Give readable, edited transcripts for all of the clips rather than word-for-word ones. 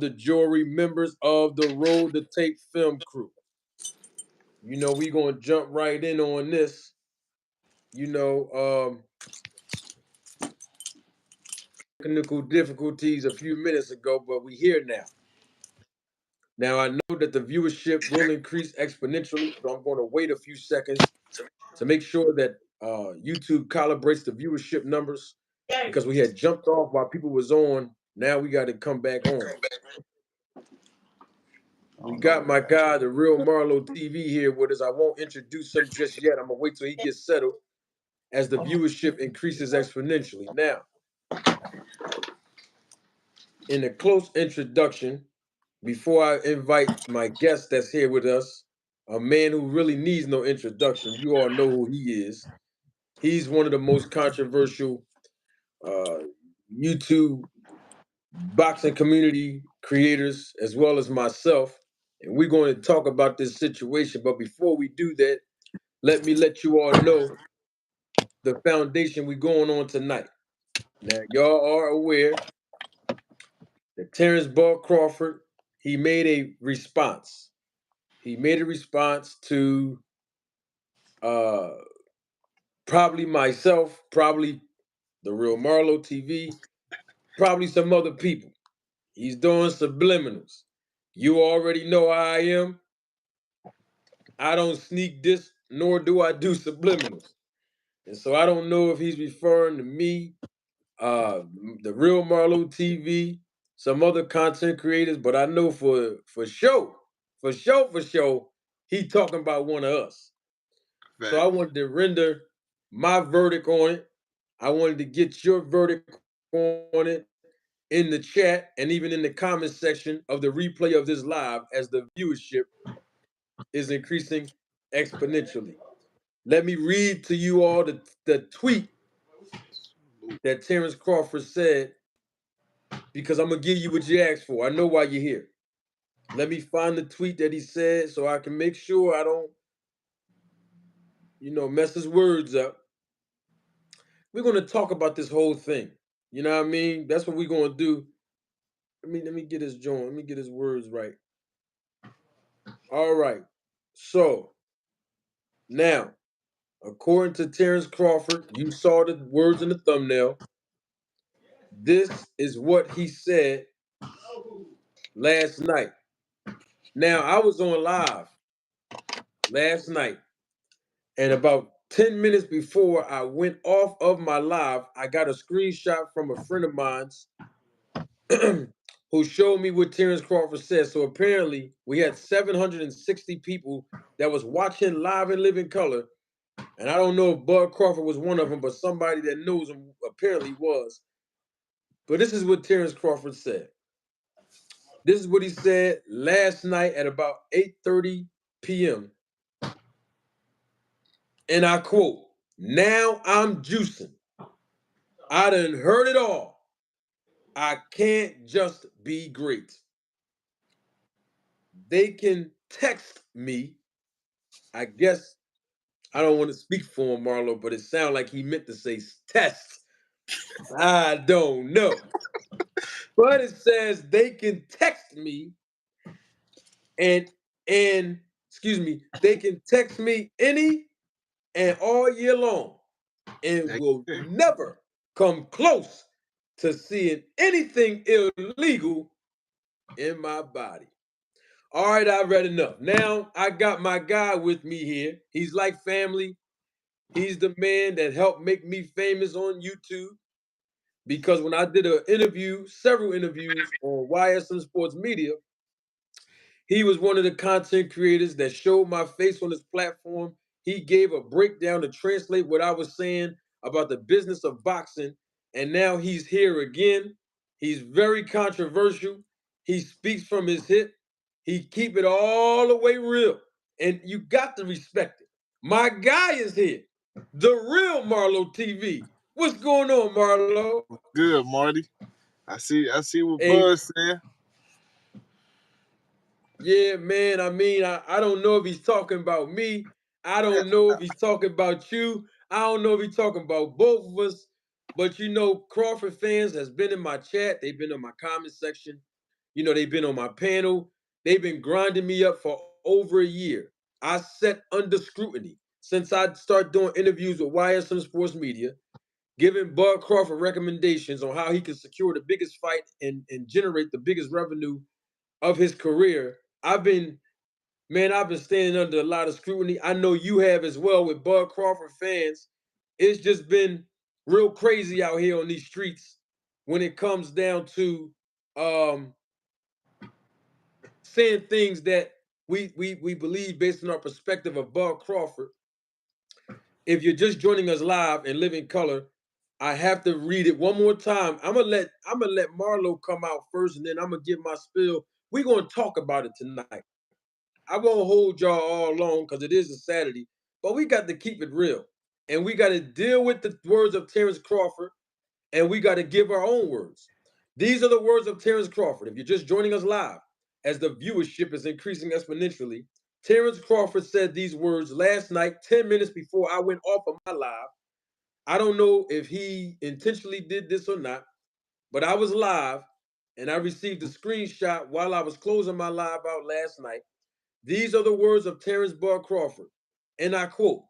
the jury, members of the Road to Tape film crew. We're going to jump right in on this. You know, technical difficulties a few minutes ago, but we're here now. Now, I know that the viewership will increase exponentially, so I'm going to wait a few seconds to make sure that YouTube calibrates the viewership numbers because we had jumped off while people was on. Now we got to come back on. We got my guy, the real Marlo TV, here with us. I won't introduce him just yet. I'm gonna wait till he gets settled as the viewership increases exponentially. Now, in a close introduction, before I invite my guest that's here with us, a man who really needs no introduction, you all know who he is. He's one of the most controversial uh, YouTube boxing community creators, as well as myself. And we're going to talk about this situation. But before we do that, let you all know the foundation we're going on tonight. Now, y'all are aware that Terrence Ball Crawford, he made a response. He made a response to uh, probably myself, probably the real Marlo TV, probably some other people. He's doing subliminals. You already know how I am. I don't sneak this, nor do I do subliminals. And so I don't know if he's referring to me, the real Marlo TV, some other content creators, but I know for sure, he talking about one of us. Right. So I wanted to render my verdict on it. I wanted to get your verdict on it in the chat and even in the comment section of the replay of this live as the viewership is increasing exponentially. Let me read to you all the tweet that Terrence Crawford said, because I'm going to give you what you asked for. I know why you're here. Let me find the tweet that he said so I can make sure I don't, mess his words up. We're going to talk about this whole thing. You know what I mean? That's what we're going to do. Let me get his joint. Let me get his words right. All right. So, now, according to Terrence Crawford, you saw the words in the thumbnail. This is what he said last night. Now, I was on live last night, and about 10 minutes before I went off of my live, I got a screenshot from a friend of mine's who showed me what Terrence Crawford said. So apparently, we had 760 people that was watching live and live in color. And I don't know if Bud Crawford was one of them, but somebody that knows him apparently was. But this is what Terrence Crawford said. This is what he said last night at about 8:30 p.m. And I quote, "Now I'm juicing. I done heard it all. I can't just be great. They can text me." I guess I don't want to speak for him, Marlo, but it sounded like he meant to say test. I don't know. But it says they can text me and excuse me, they can text me any and all year long and will never come close to seeing anything illegal in my body. All right, I read enough. Now I got my guy with me here. He's like family. He's the man that helped make me famous on YouTube. Because when I did several interviews on YSM Sports Media, he was one of the content creators that showed my face on his platform. He gave a breakdown to translate what I was saying about the business of boxing. And now he's here again. He's very controversial. He speaks from his hip. He keep it all the way real. And you got to respect it. My guy is here. The real Marlo TV. What's going on, Marlo? Good, Marty. I see what Buzz said. Yeah, man. I mean, I don't know if he's talking about me. I don't know if he's talking about you. I don't know if he's talking about both of us. But Crawford fans has been in my chat. They've been in my comment section. They've been on my panel. They've been grinding me up for over a year. I sat under scrutiny since I started doing interviews with YSM Sports Media, giving Bud Crawford recommendations on how he can secure the biggest fight and generate the biggest revenue of his career. I've been standing under a lot of scrutiny. I know you have as well with Bud Crawford fans. It's just been real crazy out here on these streets when it comes down to um, saying things that we believe based on our perspective of Bud Crawford. If you're just joining us live and live in color, I have to read it one more time. I'm gonna let Marlo come out first, and then I'm gonna give my spill. We're gonna talk about it tonight. I won't hold y'all all long because it is a Saturday, but we got to keep it real. And we got to deal with the words of Terrence Crawford, and we got to give our own words. These are the words of Terrence Crawford. If you're just joining us live, as the viewership is increasing exponentially, Terrence Crawford said these words last night, 10 minutes before I went off of my live. I don't know if he intentionally did this or not, but I was live and I received a screenshot while I was closing my live out last night. These are the words of Terrence Bud Crawford, and I quote,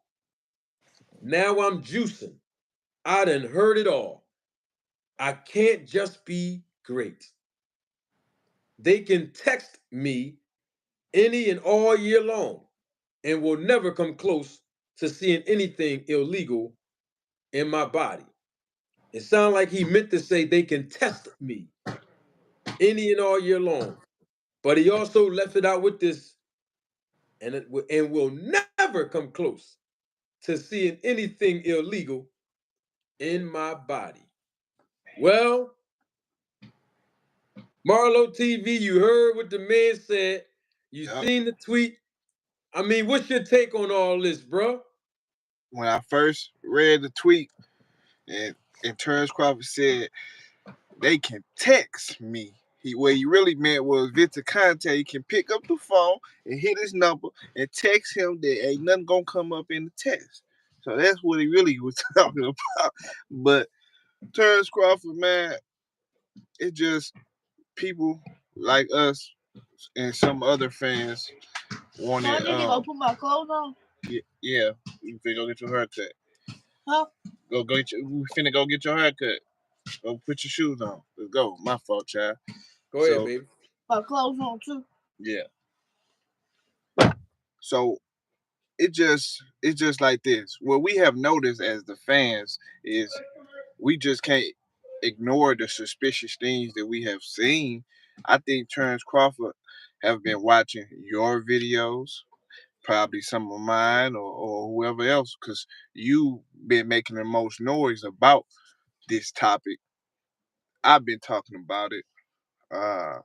"Now I'm juicing. I done heard it all. I can't just be great. They can text me any and all year long and will never come close to seeing anything illegal in my body." It sounded like he meant to say they can test me any and all year long. But he also left it out with this, and will never come close to seeing anything illegal in my body. Well, Marlo TV, you heard what the man said. You Yep. seen the tweet. I mean, what's your take on all this, bro? When I first read the tweet, and Terrence Crawford said they can text me. What he really meant was Victor Conte, he can pick up the phone and hit his number and text him that ain't nothing gonna come up in the text. So that's what he really was talking about. But Terrence Crawford, man, it's just people like us and some other fans wanted. I need to go put my clothes on. Yeah, you finna go get your haircut. Huh? Go get your. We finna go get your haircut. Go put your shoes on. Let's go. My fault, child. Go ahead, baby. My clothes on too. Yeah. So it's just like this. What we have noticed as the fans is we just can't ignore the suspicious things that we have seen. I think Terrence Crawford have been watching your videos, probably some of mine or whoever else, because you've been making the most noise about this topic. I've been talking about it. Uh,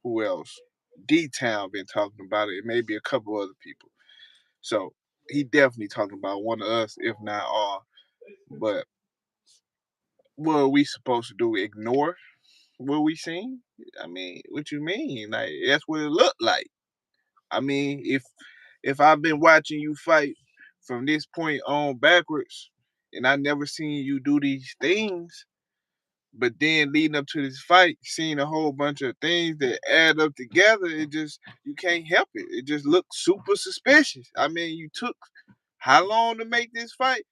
who else? D Town been talking about it. Maybe a couple other people. So he definitely talking about one of us, if not all. But what are we supposed to do? Ignore what we seen? I mean, what you mean? Like that's what it looked like. I mean, if I've been watching you fight from this point on backwards, and I never seen you do these things, but then leading up to this fight, seeing a whole bunch of things that add up together, it just you can't help it. It just looks super suspicious. I mean, you took how long to make this fight?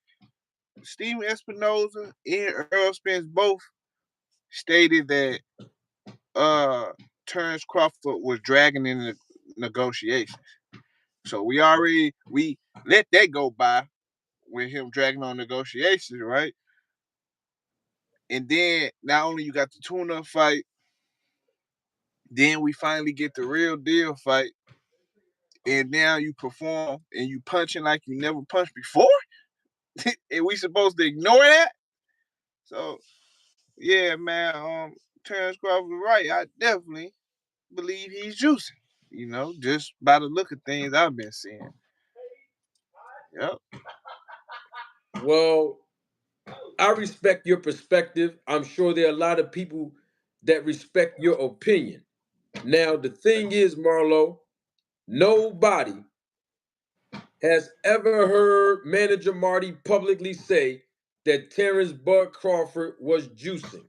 Steven Espinoza and Earl Spence both stated that Terrence Crawford was dragging in the negotiations. So we let that go by with him dragging on negotiations, right? And then not only you got the tune-up fight, then we finally get the real deal fight, and now you perform and you punching like you never punched before, and we supposed to ignore that? So yeah, man, Terrence Crawford right. I definitely believe he's juicing. Just by the look of things I've been seeing. Yep. Well, I respect your perspective. I'm sure there are a lot of people that respect your opinion. Now, the thing is, Marlo, nobody has ever heard manager Marty publicly say that Terrence Bud Crawford was juicing.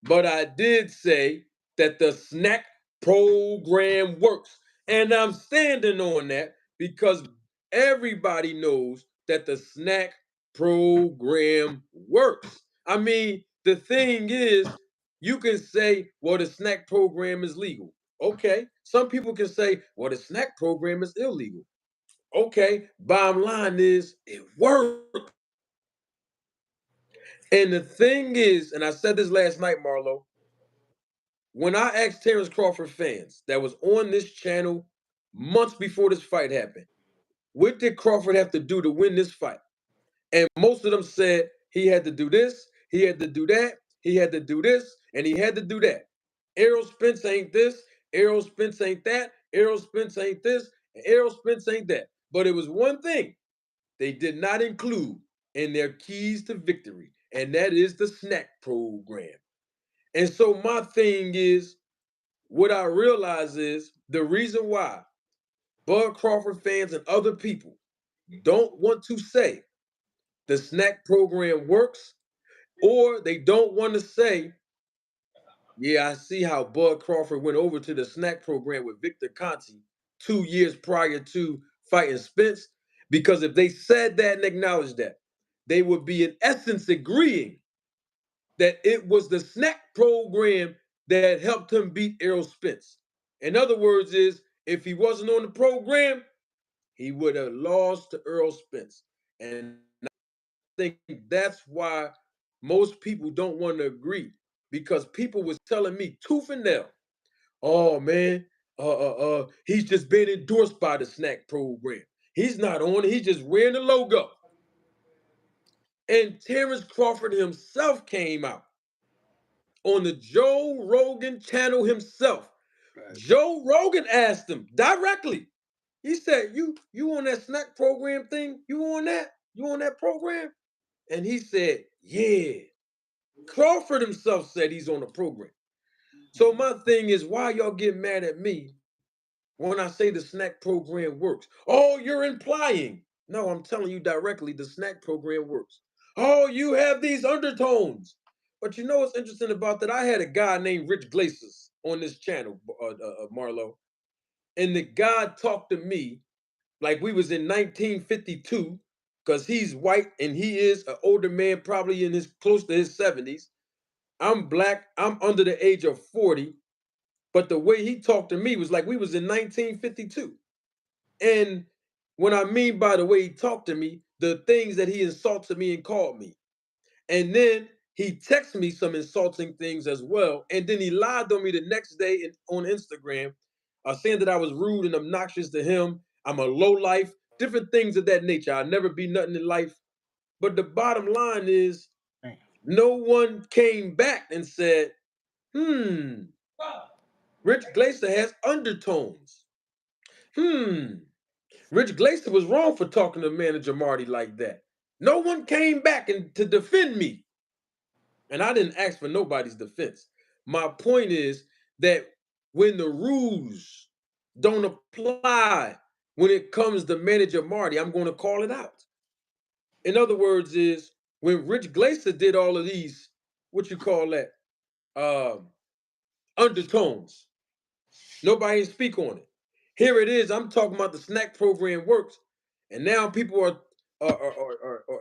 But I did say that the snack program works. And I'm standing on that because everybody knows that the snack program works. I mean, the thing is, you can say, well, the snack program is legal. Okay. Some people can say, well, the snack program is illegal. Okay. Bottom line is, it works. And the thing is, and I said this last night, Marlo, when I asked Terrence Crawford fans that was on this channel months before this fight happened, what did Crawford have to do to win this fight? And most of them said he had to do this, he had to do that, he had to do this, and he had to do that. Errol Spence ain't this, Errol Spence ain't that, Errol Spence ain't this, and Errol Spence ain't that. But it was one thing they did not include in their keys to victory, and that is the snack program. And so my thing is, what I realize is the reason why Bud Crawford fans and other people don't want to say the snack program works, or they don't want to say, yeah, I see how Bud Crawford went over to the snack program with Victor Conti 2 years prior to fighting Spence. Because if they said that and acknowledged that, they would be in essence agreeing that it was the snack program that helped him beat Errol Spence. In other words, is if he wasn't on the program, he would have lost to Earl Spence. And I think that's why most people don't want to agree, because people was telling me tooth and nail, oh man, he's just been endorsed by the snack program. He's not on it, he's just wearing the logo. And Terrence Crawford himself came out on the Joe Rogan channel himself. Right. Joe Rogan asked him directly. He said, You on that snack program thing? You on that? You on that program?" And he said, "Yeah." Crawford himself said he's on the program. So my thing is, why y'all get mad at me when I say the snack program works? Oh, you're implying. No, I'm telling you directly, the snack program works. Oh, you have these undertones. But you know what's interesting about that? I had a guy named Rich Glacis on this channel, Marlo, and the guy talked to me like we was in 1952, because he's white and he is an older man, probably in his close to his 70s. I'm black, I'm under the age of 40, but the way he talked to me was like we was in 1952. And what I mean by the way he talked to me, the things that he insulted me and called me. And then he texted me some insulting things as well. And then he lied on me the next day on Instagram, saying that I was rude and obnoxious to him. I'm a low life, different things of that nature. I'll never be nothing in life. But the bottom line is, no one came back and said, Rich Glacier has undertones. Rich Glacier was wrong for talking to manager Marty like that. No one came back to defend me. And I didn't ask for nobody's defense. My point is that when the rules don't apply when it comes to manager Marty, I'm going to call it out. In other words, is when Rich Glacier did all of these, what you call that, undertones, nobody speak on it. Here it is. I'm talking about the snack program works, and now people are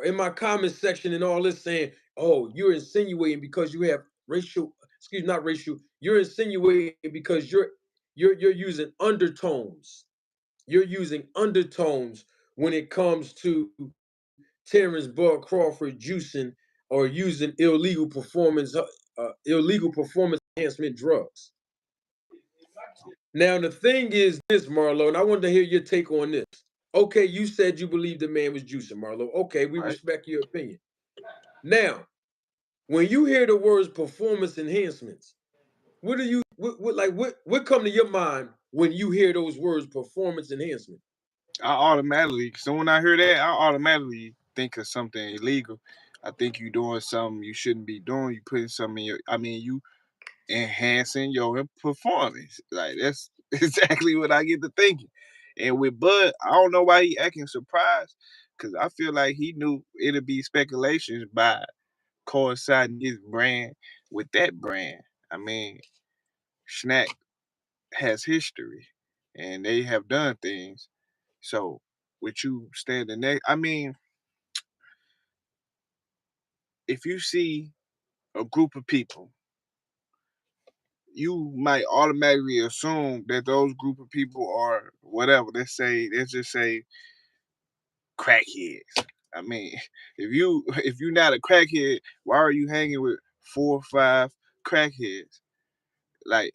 in my comment section and all this saying, "Oh, you're insinuating because you have racial, excuse not racial. You're insinuating because you're using undertones. You're using undertones when it comes to Terrence Bud Crawford juicing or using illegal performance enhancement drugs." Now the thing is this, Marlo, and I wanted to hear your take on this. Okay, you said you believe the man was juicing, Marlo. Okay, we Right. respect your opinion. Now, when you hear the words performance enhancements, what do you what come to your mind when you hear those words performance enhancement? I automatically, so when I hear that, I automatically think of something illegal. I think you doing something you shouldn't be doing. You putting something in your, I mean, you enhancing your performance. Like that's exactly what I get to thinking. And with Bud, I don't know why he acting surprised, because I feel like he knew it'd be speculations by coinciding his brand with that brand. I mean, Snack has history, and they have done things. So, with you standing next, I mean, if you see a group of people, you might automatically assume that those group of people are whatever. Let's just say crackheads. I mean, if you're not a crackhead, why are you hanging with 4 or 5 crackheads? Like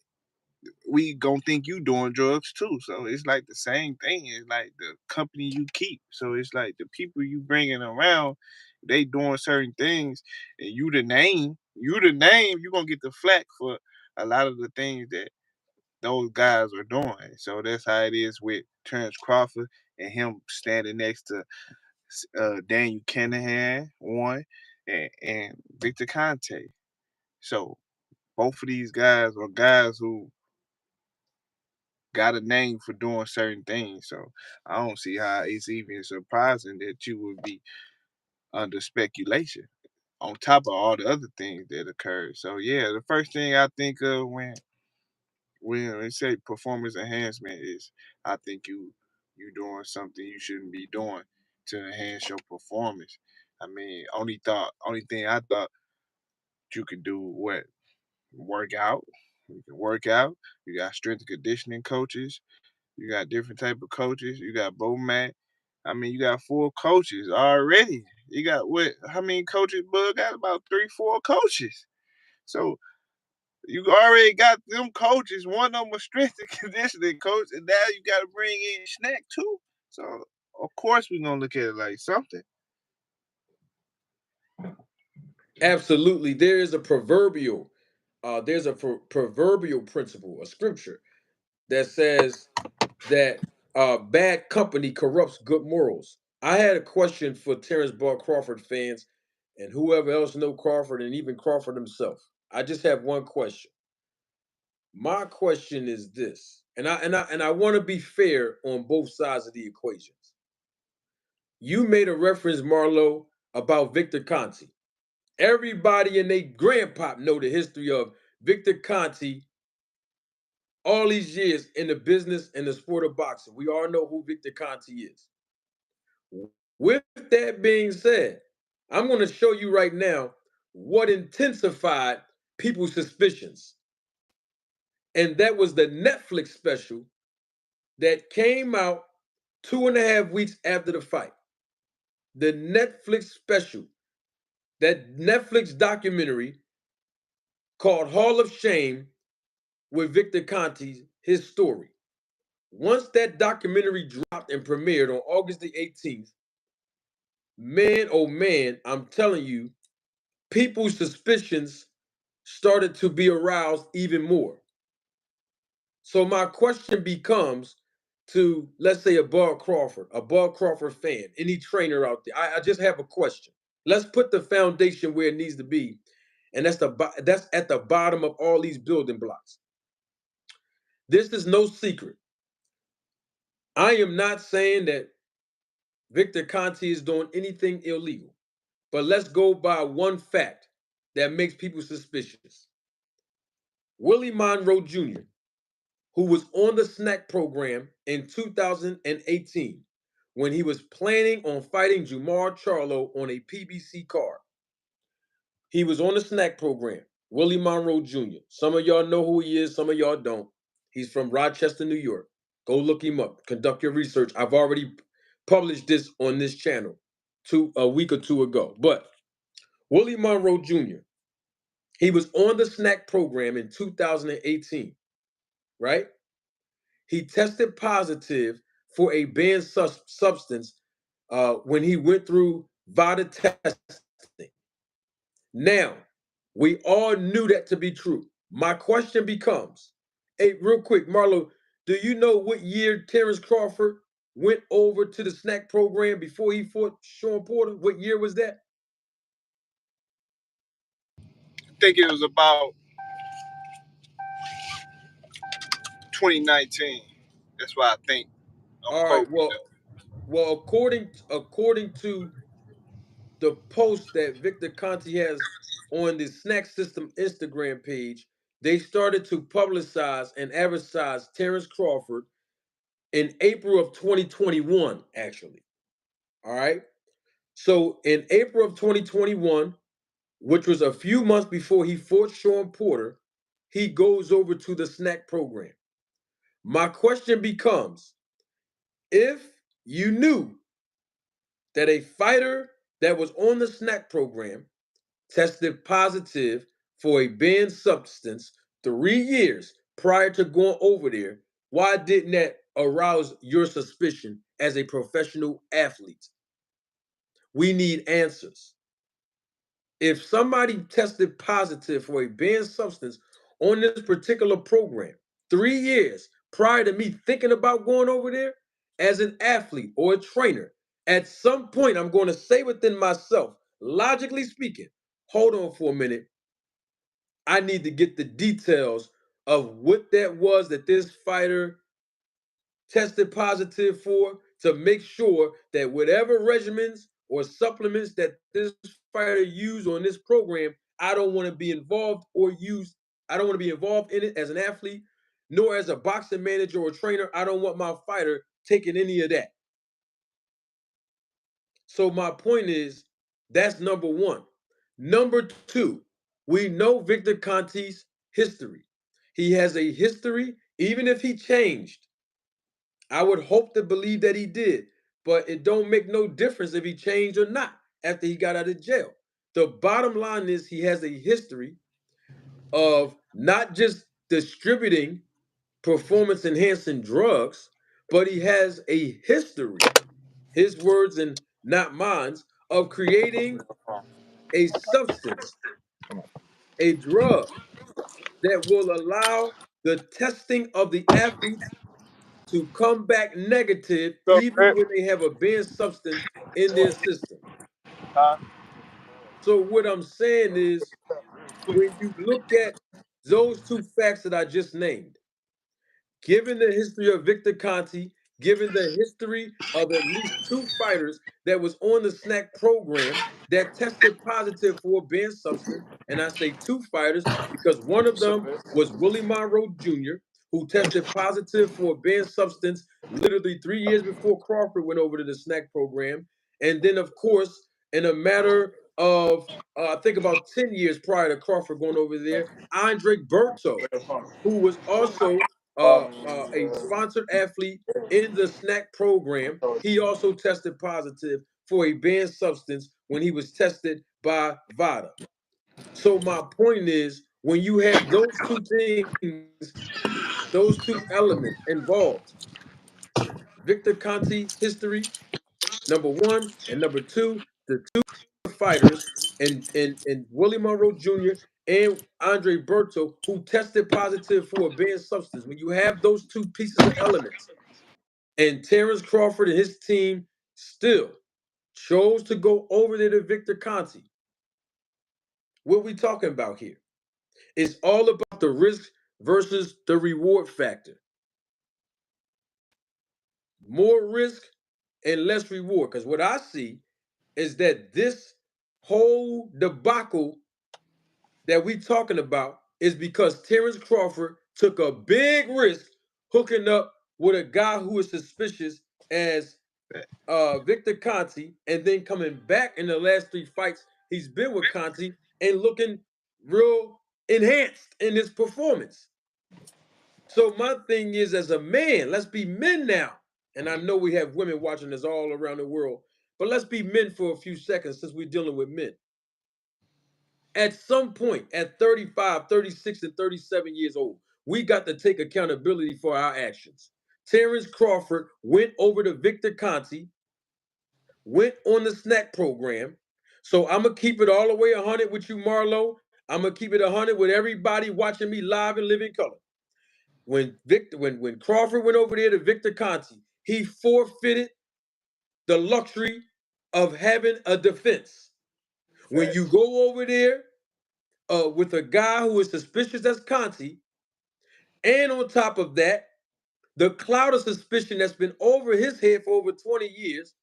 we gonna think you doing drugs too. So it's like the same thing. It's like the company you keep. So it's like the people you bringing around, they doing certain things, and you gonna get the flack for a lot of the things that those guys are doing. So that's how it is with Terrence Crawford and him standing next to Daniel Kinahan, one, and Victor Conte. So both of these guys are guys who got a name for doing certain things. So I don't see how it's even surprising that you would be under speculation on top of all the other things that occurred. So yeah, the first thing I think of when they say performance enhancement is I think you doing something you shouldn't be doing to enhance your performance. I mean, only thing I thought you could do what work out. You can work out. You got strength and conditioning coaches. You got different type of coaches. You got Bomat. I mean, you got 4 coaches already. You got what? How many coaches? Bug got about 3, 4 coaches. So you already got them coaches. One of them a strength and conditioning coach, and now you got to bring in Snack too. So of course we're gonna look at it like something. Absolutely. There is a proverbial principle, a scripture that says that bad company corrupts good morals. I had a question for Terrence Ball Crawford fans and whoever else know Crawford and even Crawford himself. I just have one question. My question is this, and I want to be fair on both sides of the equations. You made a reference, Marlo, about Victor Conti. Everybody and they grandpop know the history of Victor Conti all these years in the business and the sport of boxing. We all know who Victor Conti is. With that being said, I'm going to show you right now what intensified people's suspicions. And that was the Netflix special that came out 2.5 weeks after the fight. The Netflix special, that Netflix documentary called Hall of Shame with Victor Conti, his story. Once that documentary dropped and premiered on August the 18th, man, oh man, I'm telling you, people's suspicions started to be aroused even more. So my question becomes to, let's say, a Bud Crawford fan, any trainer out there. I just have a question. Let's put the foundation where it needs to be, and that's at the bottom of all these building blocks. This is no secret. I am not saying that Victor Conti is doing anything illegal, but let's go by one fact that makes people suspicious. Willie Monroe Jr., who was on the snack program in 2018 when he was planning on fighting Jamar Charlo on a PBC card. He was on the snack program, Willie Monroe Jr. Some of y'all know who he is, some of y'all don't. He's from Rochester, New York. Go look him up. Conduct your research. I've already published this on this channel a week or two ago. But Willie Monroe Jr., he was on the snack program in 2018, right? He tested positive for a banned substance when he went through VADA testing. Now, we all knew that to be true. My question becomes, hey, real quick, Marlo, do you know what year Terrence Crawford went over to the snack program before he fought Sean Porter? What year was that? I think it was about 2019. That's why I think. Don't All right. quote me Well, according to the post that Victor Conti has on the Snack System Instagram page, they started to publicize and advertise Terrence Crawford in April of 2021, actually. All right. So in April of 2021, which was a few months before he fought Sean Porter, he goes over to the snack program. My question becomes, if you knew that a fighter that was on the snack program tested positive for a banned substance 3 years prior to going over there, why didn't that arouse your suspicion as a professional athlete? We need answers. If somebody tested positive for a banned substance on this particular program 3 years prior to me thinking about going over there as an athlete or a trainer, at some point I'm going to say within myself, logically speaking, hold on for a minute. I need to get the details of what that was that this fighter tested positive for, to make sure that whatever regimens or supplements that this fighter used on this program, I don't want to be involved or use. I don't want to be involved in it as an athlete, nor as a boxing manager or trainer. I don't want my fighter taking any of that. So my point is, that's number one. Number two, we know Victor Conti's history. He has a history, even if he changed. I would hope to believe that he did, but it don't make no difference if he changed or not after he got out of jail. The bottom line is he has a history of not just distributing performance enhancing drugs, but he has a history, his words and not mine, of creating a substance, a drug that will allow the testing of the athletes to come back negative So, even when they have a banned substance in their system. So what I'm saying is, when you look at those two facts that I just named, given the history of Victor Conti, given the history of at least two fighters that was on the snack program that tested positive for a banned substance, and I say two fighters because one of them was Willie Monroe Jr., who tested positive for a banned substance literally 3 years before Crawford went over to the snack program. And then, of course, in a matter of, I think about 10 years prior to Crawford going over there, Andre Berto, who was also a sponsored athlete in the snack program. He also tested positive for a banned substance when he was tested by VADA. So my point is, when you have those two things, those two elements involved, Victor Conti history, number one, and number two, the two fighters and Willie Monroe Jr. and Andre Berto, who tested positive for a banned substance. When you have those two pieces of elements, and Terrence Crawford and his team still chose to go over there to Victor Conti, what we talking about here? It's all about the risk versus the reward factor. More risk and less reward. Because what I see is that this whole debacle that we talking about is because Terrence Crawford took a big risk hooking up with a guy who is suspicious as Victor Conti, and then coming back in the last three fights he's been with Conti and looking real enhanced in his performance. So my thing is, as a man, let's be men now. And I know we have women watching us all around the world, but let's be men for a few seconds since we're dealing with men. At some point, at 35, 36, and 37 years old, we got to take accountability for our actions. Terrence Crawford went over to Victor Conti, went on the snack program. So I'm gonna keep it all the way 100 with you, Marlo. I'm gonna keep it 100 with everybody watching me live and live in color. When Crawford went over there to Victor Conti, he forfeited the luxury of having a defense. When you go over there with a guy who is suspicious as Conti, and on top of that, the cloud of suspicion that's been over his head for over 20 years,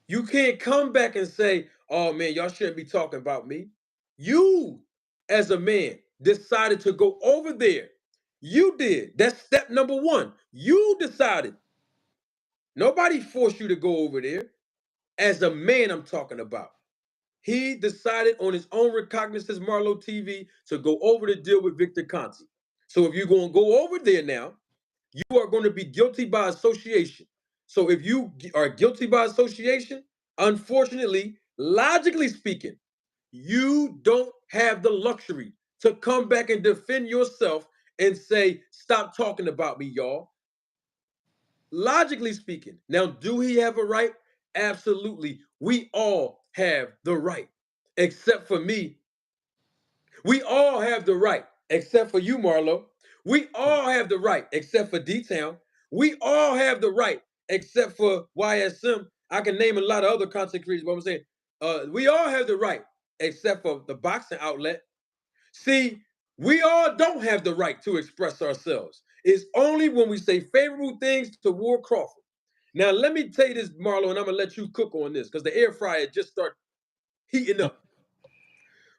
you can't come back and say, oh man, y'all shouldn't be talking about me. You as a man, decided to go over there. You did. That's step number one. You decided. Nobody forced you to go over there. As a man, I'm talking about. He decided on his own recognizance, Marlo TV, to go over to deal with Victor Conti. So if you're going to go over there now, you are going to be guilty by association. So if you are guilty by association, unfortunately, logically speaking, you don't have the luxury to come back and defend yourself and say, stop talking about me, y'all. Logically speaking. Now, do he have a right? Absolutely. We all have the right, except for me. We all have the right, except for you, Marlo. We all have the right, except for D-Town. We all have the right, except for YSM. I can name a lot of other content creators, but I'm saying we all have the right, except for the boxing outlet. See, we all don't have the right to express ourselves. It's only when we say favorable things toward Crawford. Now, let me tell you this, Marlo, and I'm gonna let you cook on this because the air fryer just started heating up.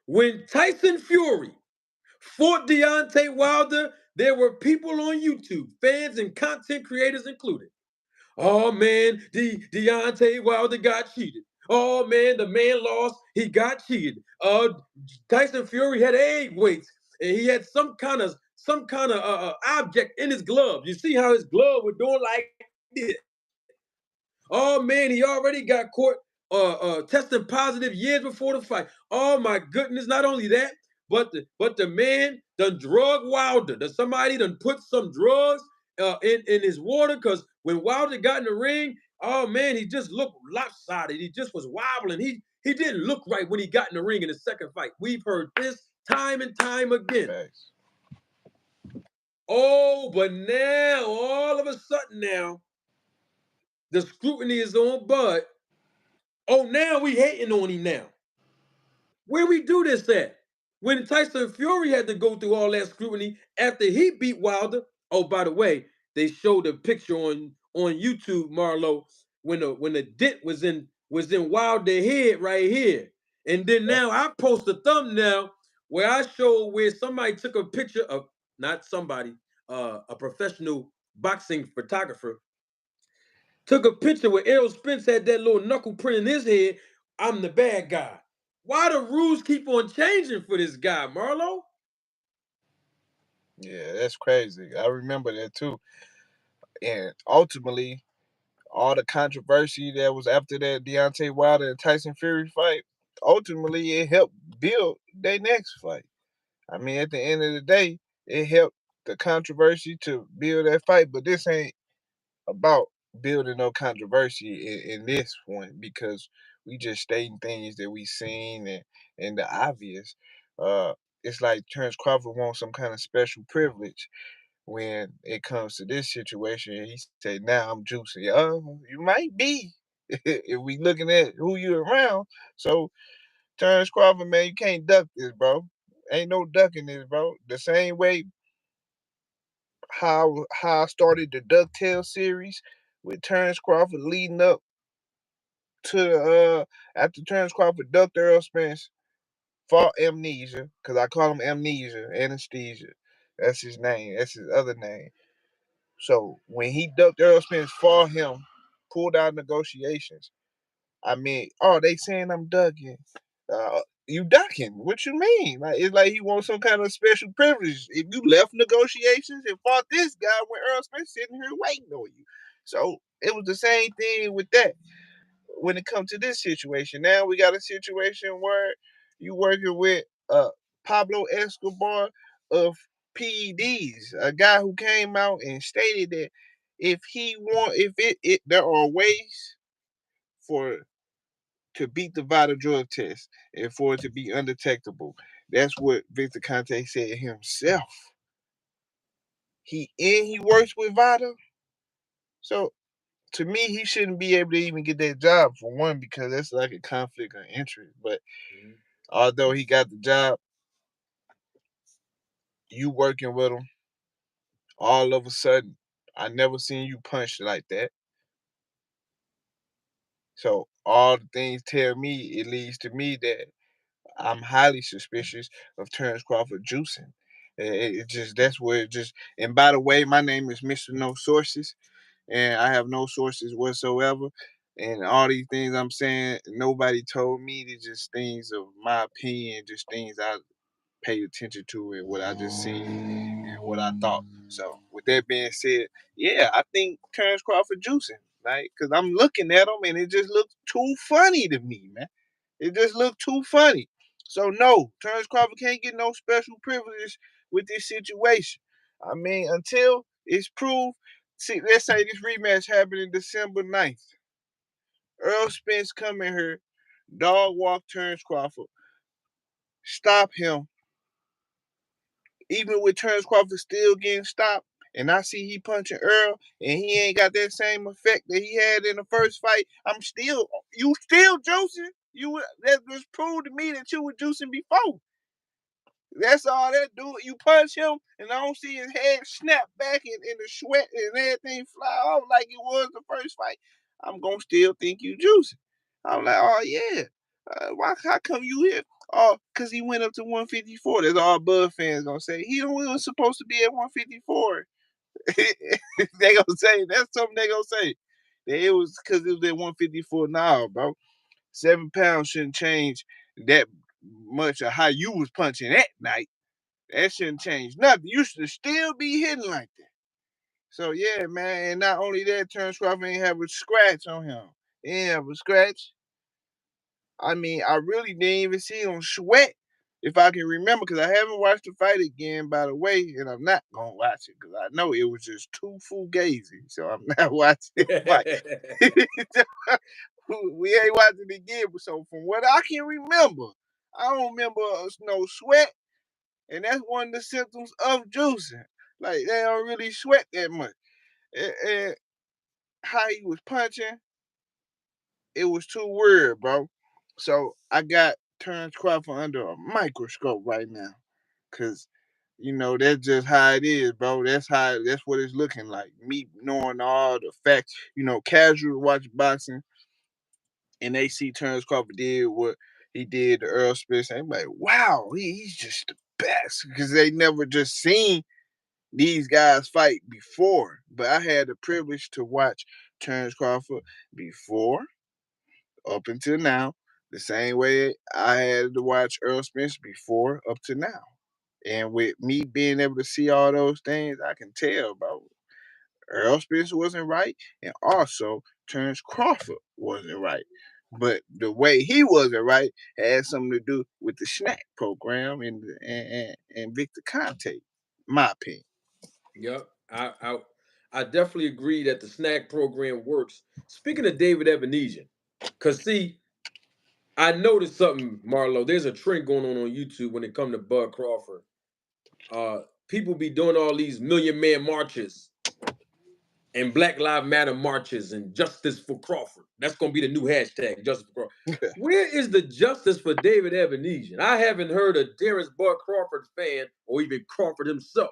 When Tyson Fury fought Deontay Wilder, there were people on YouTube, fans and content creators included. Oh man, Deontay Wilder got cheated. Oh man, the man lost. He got cheated. Tyson Fury had egg weights, and he had some kind of object in his glove. You see how his glove was doing like this? Oh man, he already got caught testing positive years before the fight. Oh my goodness! Not only that, but the man done drug Wilder. That somebody done put some drugs in his water because when Wilder got in the ring, oh man, he just looked lopsided. He just was wobbling. He didn't look right when he got in the ring in the second fight. We've heard this time and time again. Facts. Oh, but now all of a sudden now the scrutiny is on Bud. Oh, now we hating on him now. Where we do this at? When Tyson Fury had to go through all that scrutiny after he beat Wilder. Oh, by the way, they showed a picture on YouTube, Marlo, when the dent was in Wilder head right here. And then Yep. now I post a thumbnail where I show where somebody took a picture of not somebody, a professional boxing photographer took a picture where Errol Spence had that little knuckle print in his head. I'm the bad guy. Why the rules keep on changing for this guy, Marlo? Yeah, that's crazy. I remember that too. And ultimately, all the controversy that was after that Deontay Wilder and Tyson Fury fight, ultimately it helped build their next fight. I mean, at the end of the day, it helped the controversy to build that fight. But this ain't about building no controversy in this point because we just stating things that we seen and the obvious. Uh, it's like Terrence Crawford wants some kind of special privilege when it comes to this situation. He said, "Now I'm juicing." You might be if we looking at who you around. So Terrence Crawford, man, you can't duck this, bro. Ain't no ducking this, bro. The same way how I started the DuckTales series with Terrence Crawford leading up to after Terrence Crawford ducked Earl Spence fought Amnesia, because I call him Amnesia, Anesthesia. That's his name. That's his other name. So when he ducked Earl Spence, fought him, pulled out negotiations. I mean, oh, they saying I'm ducking. You ducking? What you mean? Like it's like he wants some kind of special privilege. If you left negotiations and fought this guy when Earl Spence sitting here waiting on you, so it was the same thing with that. When it comes to this situation, now we got a situation where you working with Pablo Escobar of PEDs, a guy who came out and stated that if there are ways for to beat the vital drug test and for it to be undetectable. That's what Victor Conte said himself. He works with Vada. So to me, he shouldn't be able to even get that job for one because that's like a conflict of interest. But Mhm. although he got the job, you working with him, all of a sudden, I never seen you punch like that. So all the things tell me, it leads to me that I'm highly suspicious of Terrence Crawford juicing. It just that's where it just. And by the way, my name is Mister No Sources, and I have no sources whatsoever. And all these things I'm saying, nobody told me. They're just things of my opinion, just things I paid attention to and what I just seen and what I thought. So with that being said, yeah, I think Terrence Crawford juicing, like, cause I'm looking at him and it just looks too funny to me, man. It just looked too funny. So no, Terrence Crawford can't get no special privileges with this situation. I mean, until it's proved. See, let's say this rematch happened in December 9th. Earl Spence come in here, dog walk Terrence Crawford, stop him, even with Terrence Crawford still getting stopped, and I see he punching Earl, and he ain't got that same effect that he had in the first fight. You still juicing. That just proved to me that you were juicing before. That's all that do. You punch him, and I don't see his head snap back and the sweat and everything fly off like it was the first fight. I'm gonna still think you juicing. I'm like, oh yeah. Why? How come you here? Oh, cause he went up to 154. That's all Bud fans gonna say. He don't was supposed to be at 154. They gonna say that's something they gonna say. That it was because it was at 154 now, bro. 7 pounds shouldn't change that much of how you was punching that night. That shouldn't change nothing. You should still be hitting like that. So yeah, man. And not only that, Terrence Crawford ain't have a scratch on him. He ain't have a scratch. I mean, I really didn't even see him sweat, if I can remember, because I haven't watched the fight again, by the way, and I'm not gonna watch it because I know it was just too fugazi. So I'm not watching it. Fight. We ain't watching it again. So from what I can remember, I don't remember no sweat, and that's one of the symptoms of juicing. Like they don't really sweat that much. And how he was punching, it was too weird, bro. So I got Terrence Crawford under a microscope right now, cause that's just how it is, bro. That's what it's looking like. Me knowing all the facts, casual watch boxing, and they see Terrence Crawford did what he did to Earl Spence, and they like, wow, he's just the best, because they never just seen these guys fight before. But I had the privilege to watch Terrence Crawford before, up until now, the same way I had to watch Earl Spence before up to now. And with me being able to see all those things, I can tell, bro. Earl Spence wasn't right, and also Terrence Crawford wasn't right. But the way he wasn't right had something to do with the snack program and Victor Conte, my opinion. Yep. I definitely agree that the snack program works. Speaking of David Ebenezer, cause see, I noticed something, Marlo. There's a trend going on YouTube when it comes to Bud Crawford. Uh, People be doing all these Million Man marches and Black Lives Matter marches and justice for Crawford. That's gonna be the new hashtag, justice for Crawford. Where is the justice for David Ebenezer? I haven't heard a Terrence Bud Crawford fan or even Crawford himself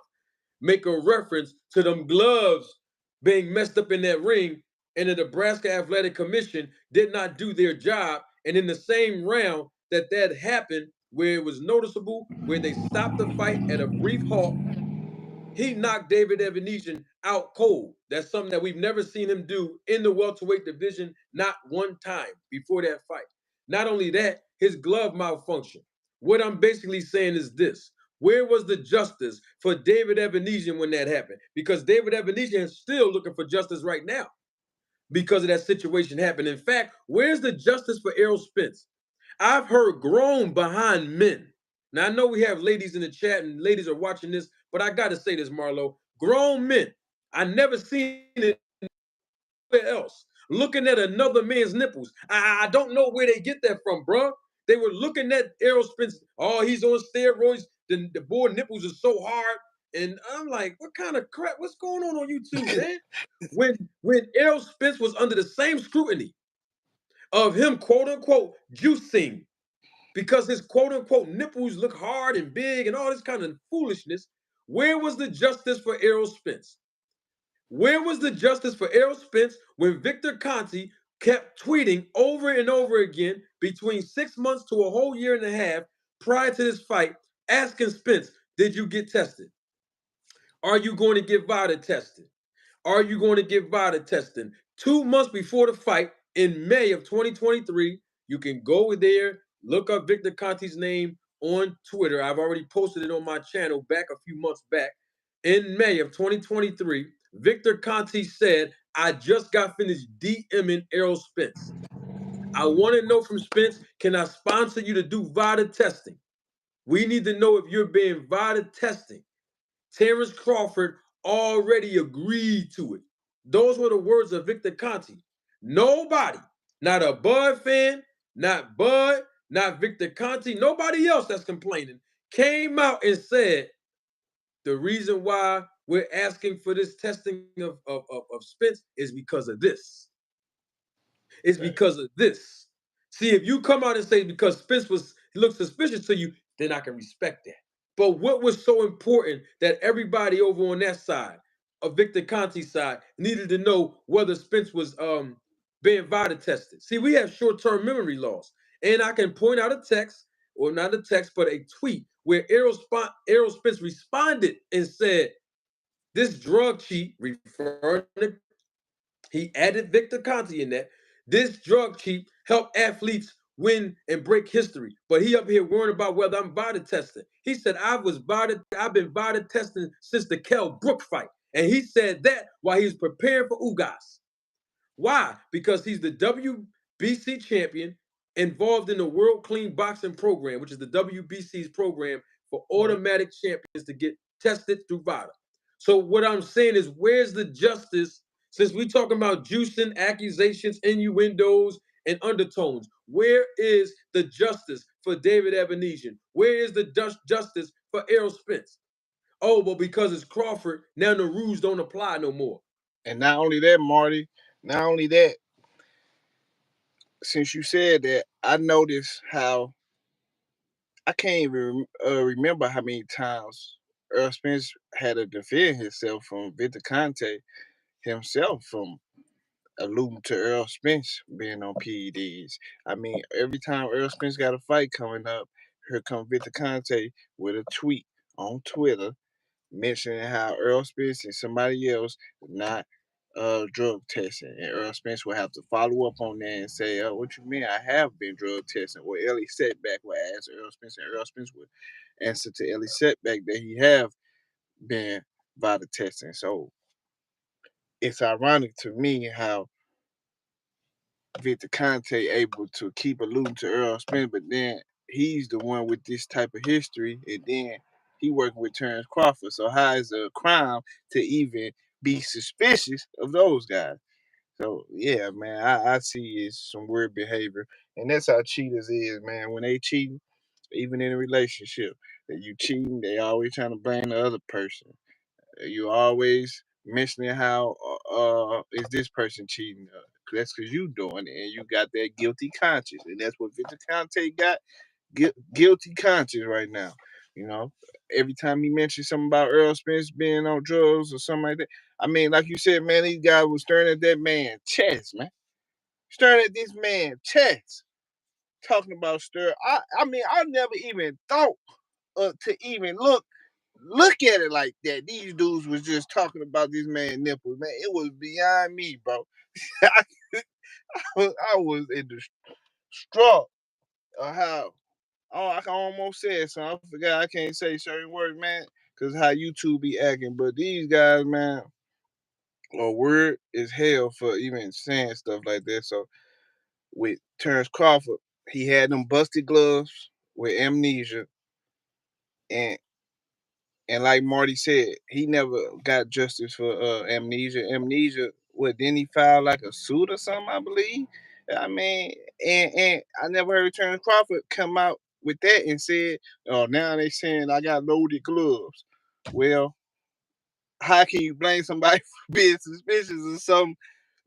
make a reference to them gloves being messed up in that ring, and the Nebraska Athletic Commission did not do their job. And in the same round that happened, where it was noticeable, where they stopped the fight at a brief halt, he knocked David Ebenezer out cold. That's something that we've never seen him do in the welterweight division, not one time before that fight. Not only that, his glove malfunction. What I'm basically saying is this: where was the justice for David Ebenezer when that happened? Because David Ebenezer is still looking for justice right now because of that situation happened. In fact, where's the justice for Errol Spence? I've heard grown behind men. Now I know we have ladies in the chat and ladies are watching this, but I got to say this, Marlo. Grown men. I never seen it anywhere else. Looking at another man's nipples. I don't know where they get that from, bro. They were looking at Errol Spence. Oh, he's on steroids. The boy nipples are so hard. And I'm like, what kind of crap? What's going on YouTube, man? When Errol Spence was under the same scrutiny of him, quote unquote, juicing because his quote unquote nipples look hard and big and all this kind of foolishness. Where was the justice for Errol Spence? Where was the justice for Errol Spence when Victor Conti kept tweeting over and over again between 6 months to a whole year and a half prior to this fight asking Spence, did you get tested? Are you going to get VADA tested? Are you going to get VADA testing? 2 months before the fight in May of 2023, you can go there, look up Victor Conti's name on Twitter. I've already posted it on my channel back a few months back. In May of 2023, Victor Conti said, I just got finished DMing Errol Spence. I want to know from Spence, can I sponsor you to do VADA testing? We need to know if you're being VADA testing. Terrence Crawford already agreed to it. Those were the words of Victor Conti. Nobody, not a Bud fan, not Bud, not Victor Conti, nobody else that's complaining, came out and said the reason why we're asking for this testing of Spence is because of this. It's because of this. See, if you come out and say because Spence he looked suspicious to you, then I can respect that. But what was so important that everybody over on that side, of Victor Conti's side, needed to know whether Spence was being VADA tested? See, we have short-term memory loss. And I can point out a text, or not a text, but a tweet where Errol Spence responded and said, this drug cheat, referring to, he added Victor Conti in that, this drug cheat helped athletes win and break history. But he up here worrying about whether I'm VADA testing. He said, I've been VADA testing since the Kell Brook fight. And he said that while he was preparing for Ugas. Why? Because he's the WBC champion involved in the World Clean Boxing Program, which is the WBC's program for automatic champions to get tested through VADA. So what I'm saying is, where's the justice? Since we're talking about juicing, accusations, innuendos, and undertones, where is the justice for David Ebenezer? Where is the justice for Errol Spence? Oh, but because it's Crawford, now the rules don't apply no more. And not only that, Marty, not only that, since you said that, I noticed how I can't even remember how many times Earl Spence had to defend himself from Victor Conte himself from alluding to Earl Spence being on PEDs. I mean, every time Earl Spence got a fight coming up, here comes Victor Conte with a tweet on Twitter mentioning how Earl Spence and somebody else not drug testing. And Earl Spence will have to follow up on that and say, what you mean I have been drug testing? Or Ellie Setback will ask Earl Spence, and Earl Spence would answer to Ellie Setback that he have been VADA testing. So it's ironic to me how Victor Conte able to keep alluding to Earl Spence, but then he's the one with this type of history, and then he working with Terrence Crawford. So how is it a crime to even be suspicious of those guys? So yeah, man, I see it's some weird behavior, and that's how cheaters is, man. When they cheating, even in a relationship, that you cheating, they always trying to blame the other person. You always mentioning how is this person cheating? That's because you doing it, and you got that guilty conscience, and that's what Victor Conte got, guilty conscience right now. You know, every time he mentions something about Earl Spence being on drugs or something like that, I mean, like you said, man, these guys was staring at that man's chest, man, staring at this man's chest, talking about stir. I mean, I never even thought to even look at it like that. These dudes was just talking about this man nipples, man. It was beyond me, bro. I was in the distraught of how. Oh, I can almost say it, so I forgot I can't say certain words, man, because how YouTube be acting. But these guys, man, are weird as hell for even saying stuff like that. So with Terrence Crawford, he had them busted gloves with amnesia, and And like Marty said, he never got justice for amnesia. Amnesia, what, didn't he file like a suit or something, I believe? I mean, and I never heard Terrence Crawford come out with that and said, oh, now they saying I got loaded gloves. Well, how can you blame somebody for being suspicious of something?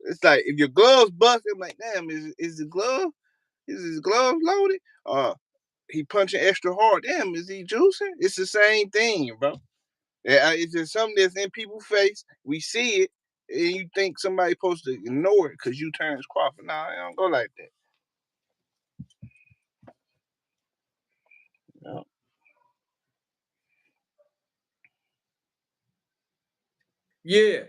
It's like if your gloves bust, I'm like, damn, is the glove? Is his glove loaded? He punching extra hard. Damn, is he juicing? It's the same thing, bro. Yeah, it's just something that's in people's face. We see it, and you think somebody's supposed to ignore it because you Terrence Crawford. Nah, I don't go like that. Yeah,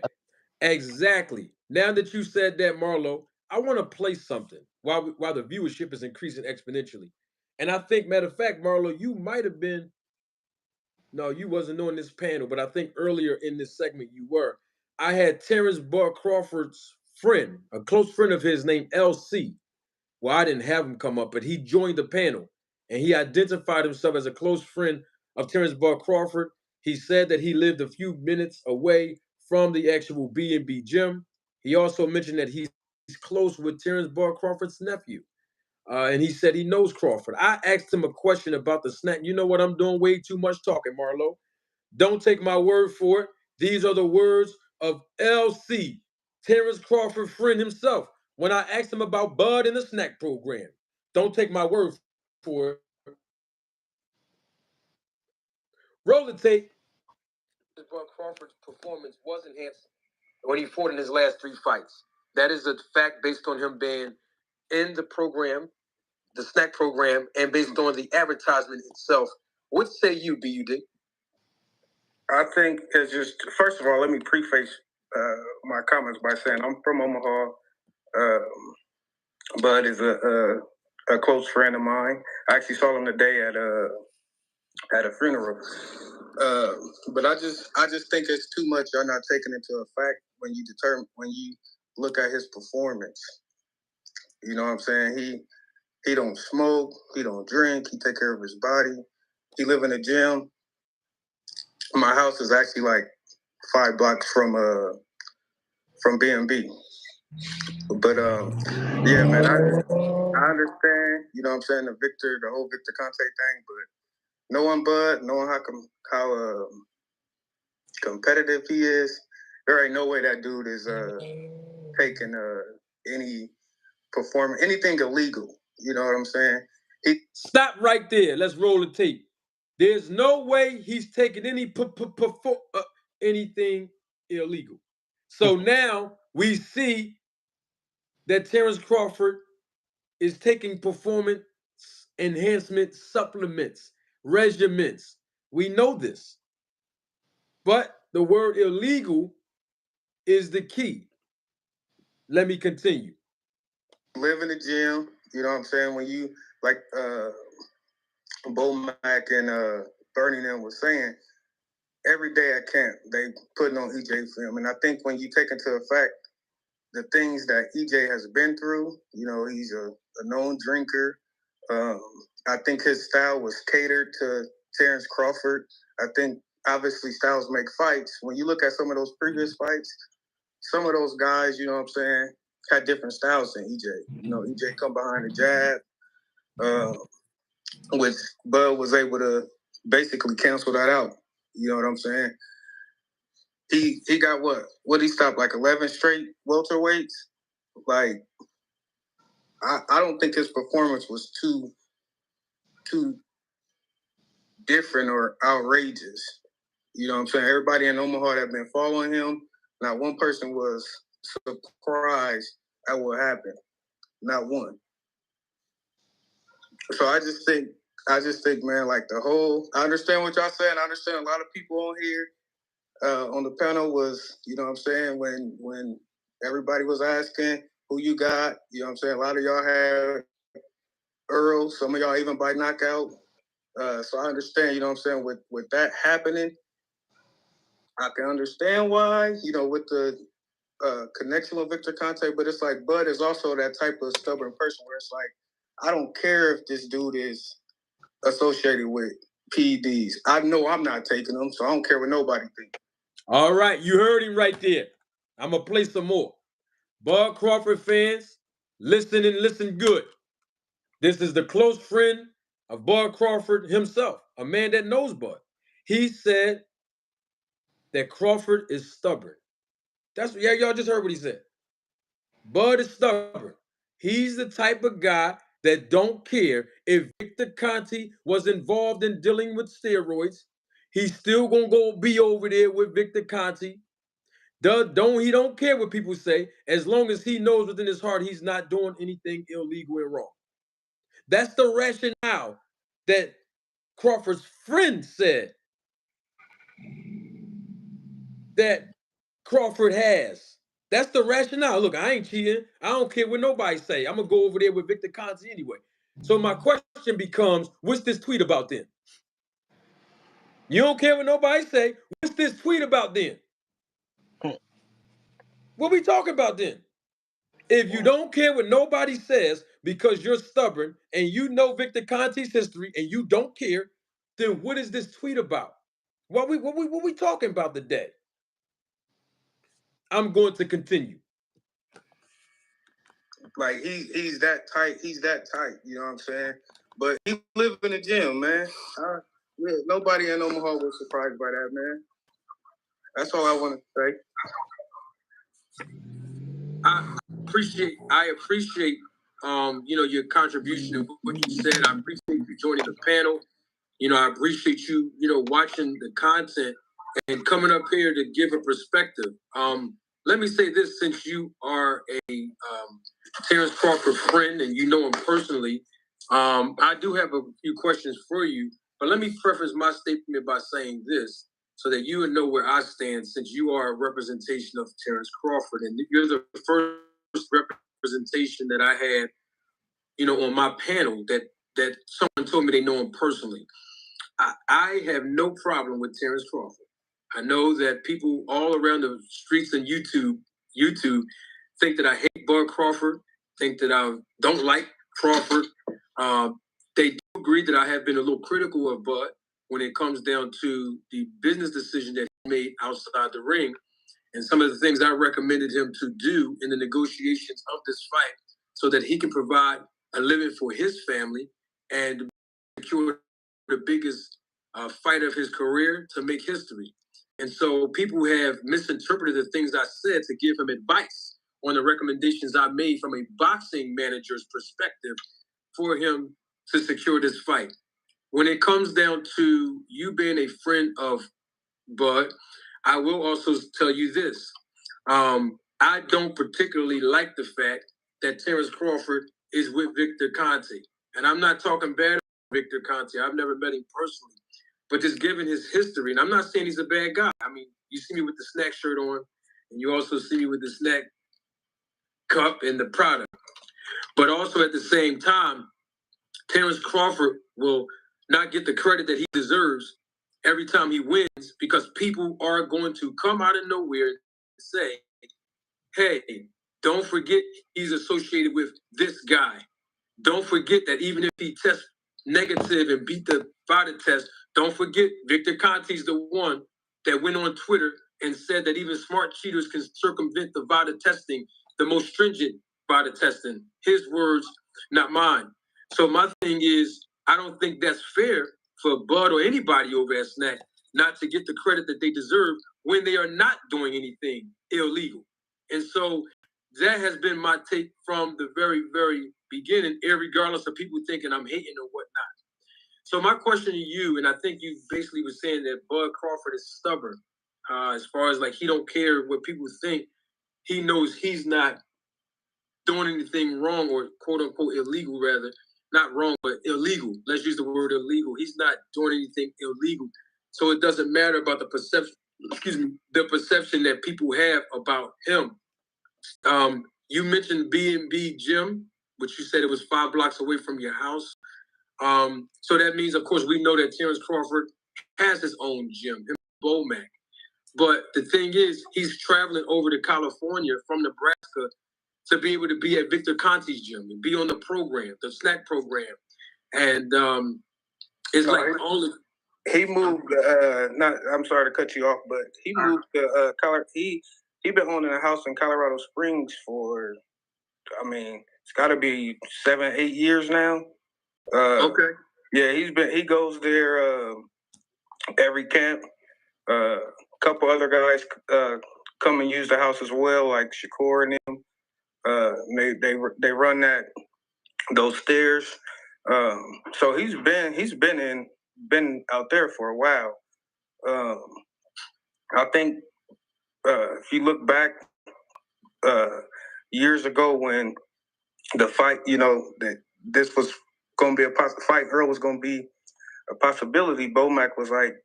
exactly. Now that you said that, Marlo, I want to play something while the viewership is increasing exponentially. And I think, matter of fact, Marlo, you might have been no, you wasn't on this panel, but I think earlier in this segment you were. I had Terrence Bud Crawford's friend, a close friend of his named LC. Well, I didn't have him come up, but he joined the panel and he identified himself as a close friend of Terrence Bud Crawford. He said that he lived a few minutes away from the actual B&B gym. He also mentioned that he's close with Terrence Bud Crawford's nephew. And he said he knows Crawford. I asked him a question about the snack. You know what? I'm doing way too much talking, Marlo. Don't take my word for it. These are the words of LC, Terrence Crawford friend himself, when I asked him about Bud and the snack program. Don't take my word for it. Roll the tape. Bud Crawford's performance was enhanced when he fought in his last three fights. That is a fact based on him being in the program, the snack program, and based on the advertisement itself. What say you, BUD? I think it's just, first of all, let me preface my comments by saying I'm from Omaha. Bud is a close friend of mine. I actually saw him today at a funeral. Uh, but I just think it's too much. Y'all not taking into effect when you look at his performance. You know what I'm saying? He don't smoke. He don't drink. He take care of his body. He live in a gym. My house is actually like 5 blocks from B&B. But yeah, man, I understand. You know what I'm saying? The whole Victor Conte thing. But knowing Bud, knowing how competitive he is, there ain't no way that dude is taking any anything illegal. You know what I'm saying? Stop right there. Let's roll the tape. There's no way he's taking anything illegal. So now we see that Terrence Crawford is taking performance enhancement supplements, regimens. We know this. But the word illegal is the key. Let me continue. Live in the gym, you know what I'm saying? When you, like Bo Mac and Bernie them was saying, every day at camp, they putting on EJ film. And I think when you take into effect the things that EJ has been through, you know, he's a known drinker. I think his style was catered to Terrence Crawford. I think obviously styles make fights. When you look at some of those previous fights, some of those guys, you know what I'm saying, had different styles than EJ. You know, EJ come behind the jab, which Bud was able to basically cancel that out. You know what I'm saying? He got what he stopped, like 11 straight welterweights. Like I don't think his performance was too different or outrageous. You know what I'm saying? Everybody in Omaha that been following him, not one person was surprised at what happened. Not one. So I just think, man, like I understand what y'all saying. I understand a lot of people on here on the panel was, you know what I'm saying, when everybody was asking who you got, you know what I'm saying, a lot of y'all had Earl, some of y'all even by knockout. So I understand, you know what I'm saying, with that happening, I can understand why, you know, with the connection with Victor Conte, but it's like Bud is also that type of stubborn person where it's like, I don't care if this dude is associated with PEDs. I know I'm not taking them, so I don't care what nobody thinks. All right, you heard him right there. I'm going to play some more. Bud Crawford fans, listen and listen good. This is the close friend of Bud Crawford himself, a man that knows Bud. He said that Crawford is stubborn. Yeah, y'all just heard what he said. Bud is stubborn. He's the type of guy that don't care if Victor Conte was involved in dealing with steroids. He's still gonna go be over there with Victor Conte. He don't care what people say, as long as he knows within his heart he's not doing anything illegal and wrong. That's the rationale that Crawford's friend said that Crawford has. That's the rationale. Look, I ain't cheating. I don't care what nobody say. I'm gonna go over there with Victor Conti anyway. So my question becomes, what's this tweet about then? You don't care what nobody say. What's this tweet about then? What we talking about then? If you don't care what nobody says because you're stubborn and you know Victor Conti's history and you don't care, then what is this tweet about? What we talking about today? I'm going to continue. Like he's that tight. He's that tight. You know what I'm saying? But he live in the gym, man. Nobody in Omaha was surprised by that, man. That's all I want to say. I appreciate your contribution to what you said. I appreciate you joining the panel. I appreciate you, watching the content and coming up here to give a perspective. Let me say this, since you are a Terrence Crawford friend and you know him personally, I do have a few questions for you, but let me preface my statement by saying this so that you would know where I stand, since you are a representation of Terrence Crawford, and you're the first representation that I had, on my panel that someone told me they know him personally. I have no problem with Terrence Crawford. I know that people all around the streets and YouTube think that I hate Bud Crawford, think that I don't like Crawford. They do agree that I have been a little critical of Bud when it comes down to the business decision that he made outside the ring and some of the things I recommended him to do in the negotiations of this fight so that he can provide a living for his family and secure the biggest fight of his career to make history. And so people have misinterpreted the things I said to give him advice on the recommendations I made from a boxing manager's perspective for him to secure this fight. When it comes down to you being a friend of Bud, I will also tell you this. I don't particularly like the fact that Terrence Crawford is with Victor Conti. And I'm not talking bad about Victor Conti. I've never met him personally. But just given his history, and I'm not saying he's a bad guy. I mean, you see me with the snack shirt on, and you also see me with the snack cup and the product. But also at the same time, Terrence Crawford will not get the credit that he deserves every time he wins, because people are going to come out of nowhere and say, hey, don't forget he's associated with this guy. Don't forget that even if he tests negative and beat the VADA test, don't forget Victor Conti's the one that went on Twitter and said that even smart cheaters can circumvent the VADA testing, the most stringent VADA testing. His words, not mine. So my thing is, I don't think that's fair for Bud or anybody over at Snack not to get the credit that they deserve when they are not doing anything illegal. And so that has been my take from the very, very beginning, regardless of people thinking I'm hating or whatnot. So my question to you, and I think you basically were saying that Bud Crawford is stubborn, as far as like he don't care what people think. He knows he's not doing anything wrong or quote unquote illegal, rather. Not wrong, but illegal. Let's use the word illegal. He's not doing anything illegal. So it doesn't matter about the perception, the perception that people have about him. You mentioned B&B Gym, which you said it was 5 blocks away from your house. So that means, of course, we know that Terrence Crawford has his own gym, him, Bomac. But the thing is, he's traveling over to California from Nebraska to be able to be at Victor Conti's gym and be on the program, the snack program. And it's No, like only... He moved, I'm sorry to cut you off, but he moved to Colorado. He been owning a house in Colorado Springs for, it's got to be 7-8 years now. Okay. Yeah, he goes there every camp. A couple other guys come and use the house as well, like Shakur and them. They run those stairs. So he's been out there for a while. I think if you look back years ago when the fight, that this was going to be a fight, Earl was going to be a possibility, Bomac was like,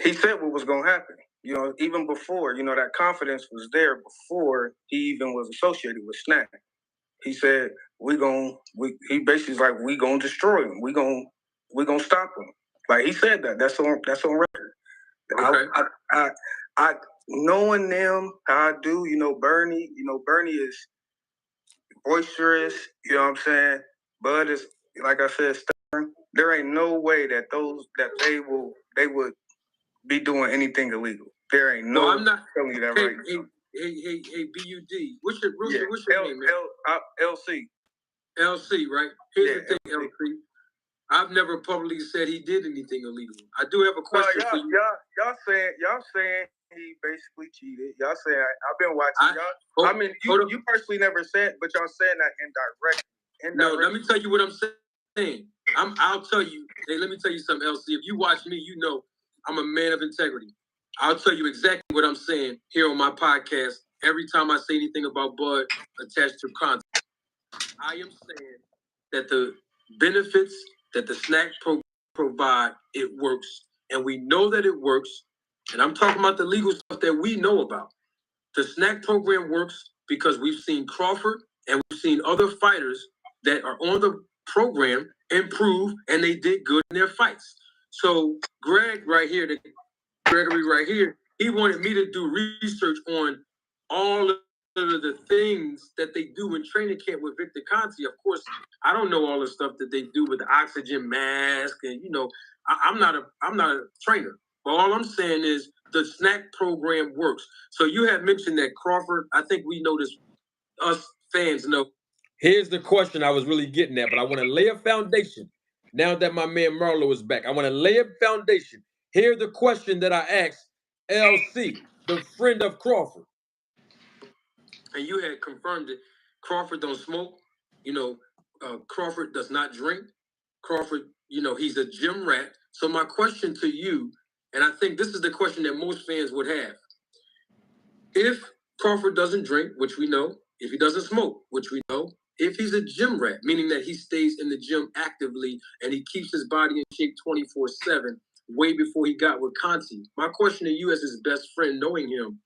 he said what was going to happen. even before, that confidence was there before he even was associated with Snack. He said, he basically like, we gonna destroy him. We gonna stop him. Like, he said that. That's on record. Okay. I knowing them how I do, Bernie is boisterous, you know what I'm saying? Bud is, like I said, stubborn. There ain't no way that they would be doing anything illegal. There ain't no. I'm not telling you that right now. Hey, BUD. What's your name, man? LC. LC, right? Here's the thing, LC. I've never publicly said he did anything illegal. I do have a question for you. Y'all saying he basically cheated. Y'all saying I've been watching y'all. You personally never said, but y'all saying that indirectly. No, let me tell you what I'm saying. I'll tell you. Hey, let me tell you something, LC. If you watch me, you know I'm a man of integrity. I'll tell you exactly what I'm saying here on my podcast every time I say anything about Bud attached to content. I am saying that the benefits that the snack provide, it works. And we know that it works. And I'm talking about the legal stuff that we know about. The snack program works because we've seen Crawford and we've seen other fighters that are on the program improve, and they did good in their fights. So Gregory right here, he wanted me to do research on all of the things that they do in training camp with Victor Conti. Of course, I don't know all the stuff that they do with the oxygen mask, and I'm not a trainer. But all I'm saying is the snack program works. So you have mentioned that Crawford. I think we know this. Us fans know. Here's the question I was really getting at, but I want to lay a foundation. Now that my man Marlo is back, I want to lay a foundation. Here's the question that I asked LC, the friend of Crawford. And you had confirmed it. Crawford don't smoke. Crawford does not drink. Crawford, he's a gym rat. So my question to you, and I think this is the question that most fans would have. If Crawford doesn't drink, which we know, if he doesn't smoke, which we know, if he's a gym rat, meaning that he stays in the gym actively and he keeps his body in shape 24/7, way before he got with Conti. My question to you as his best friend, knowing him,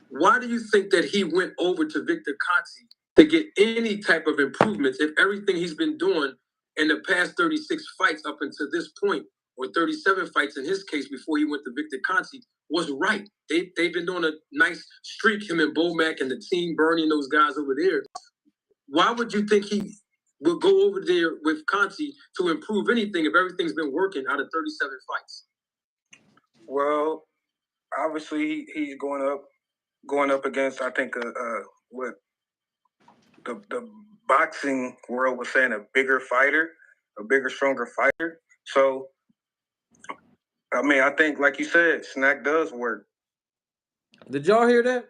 why do you think that he went over to Victor Conti to get any type of improvements if everything he's been doing in the past 36 fights up until this point, or 37 fights in his case before he went to Victor Conti, was right? They've been doing a nice streak, him and Bomac and the team, Bernie and those guys over there. Why would you think he would go over there with Conti to improve anything if everything's been working out of 37 fights? Well, obviously he's going up against, I think, what the boxing world was saying, a bigger fighter, a bigger, stronger fighter. So, I mean, I think, like you said, snack does work. Did y'all hear that?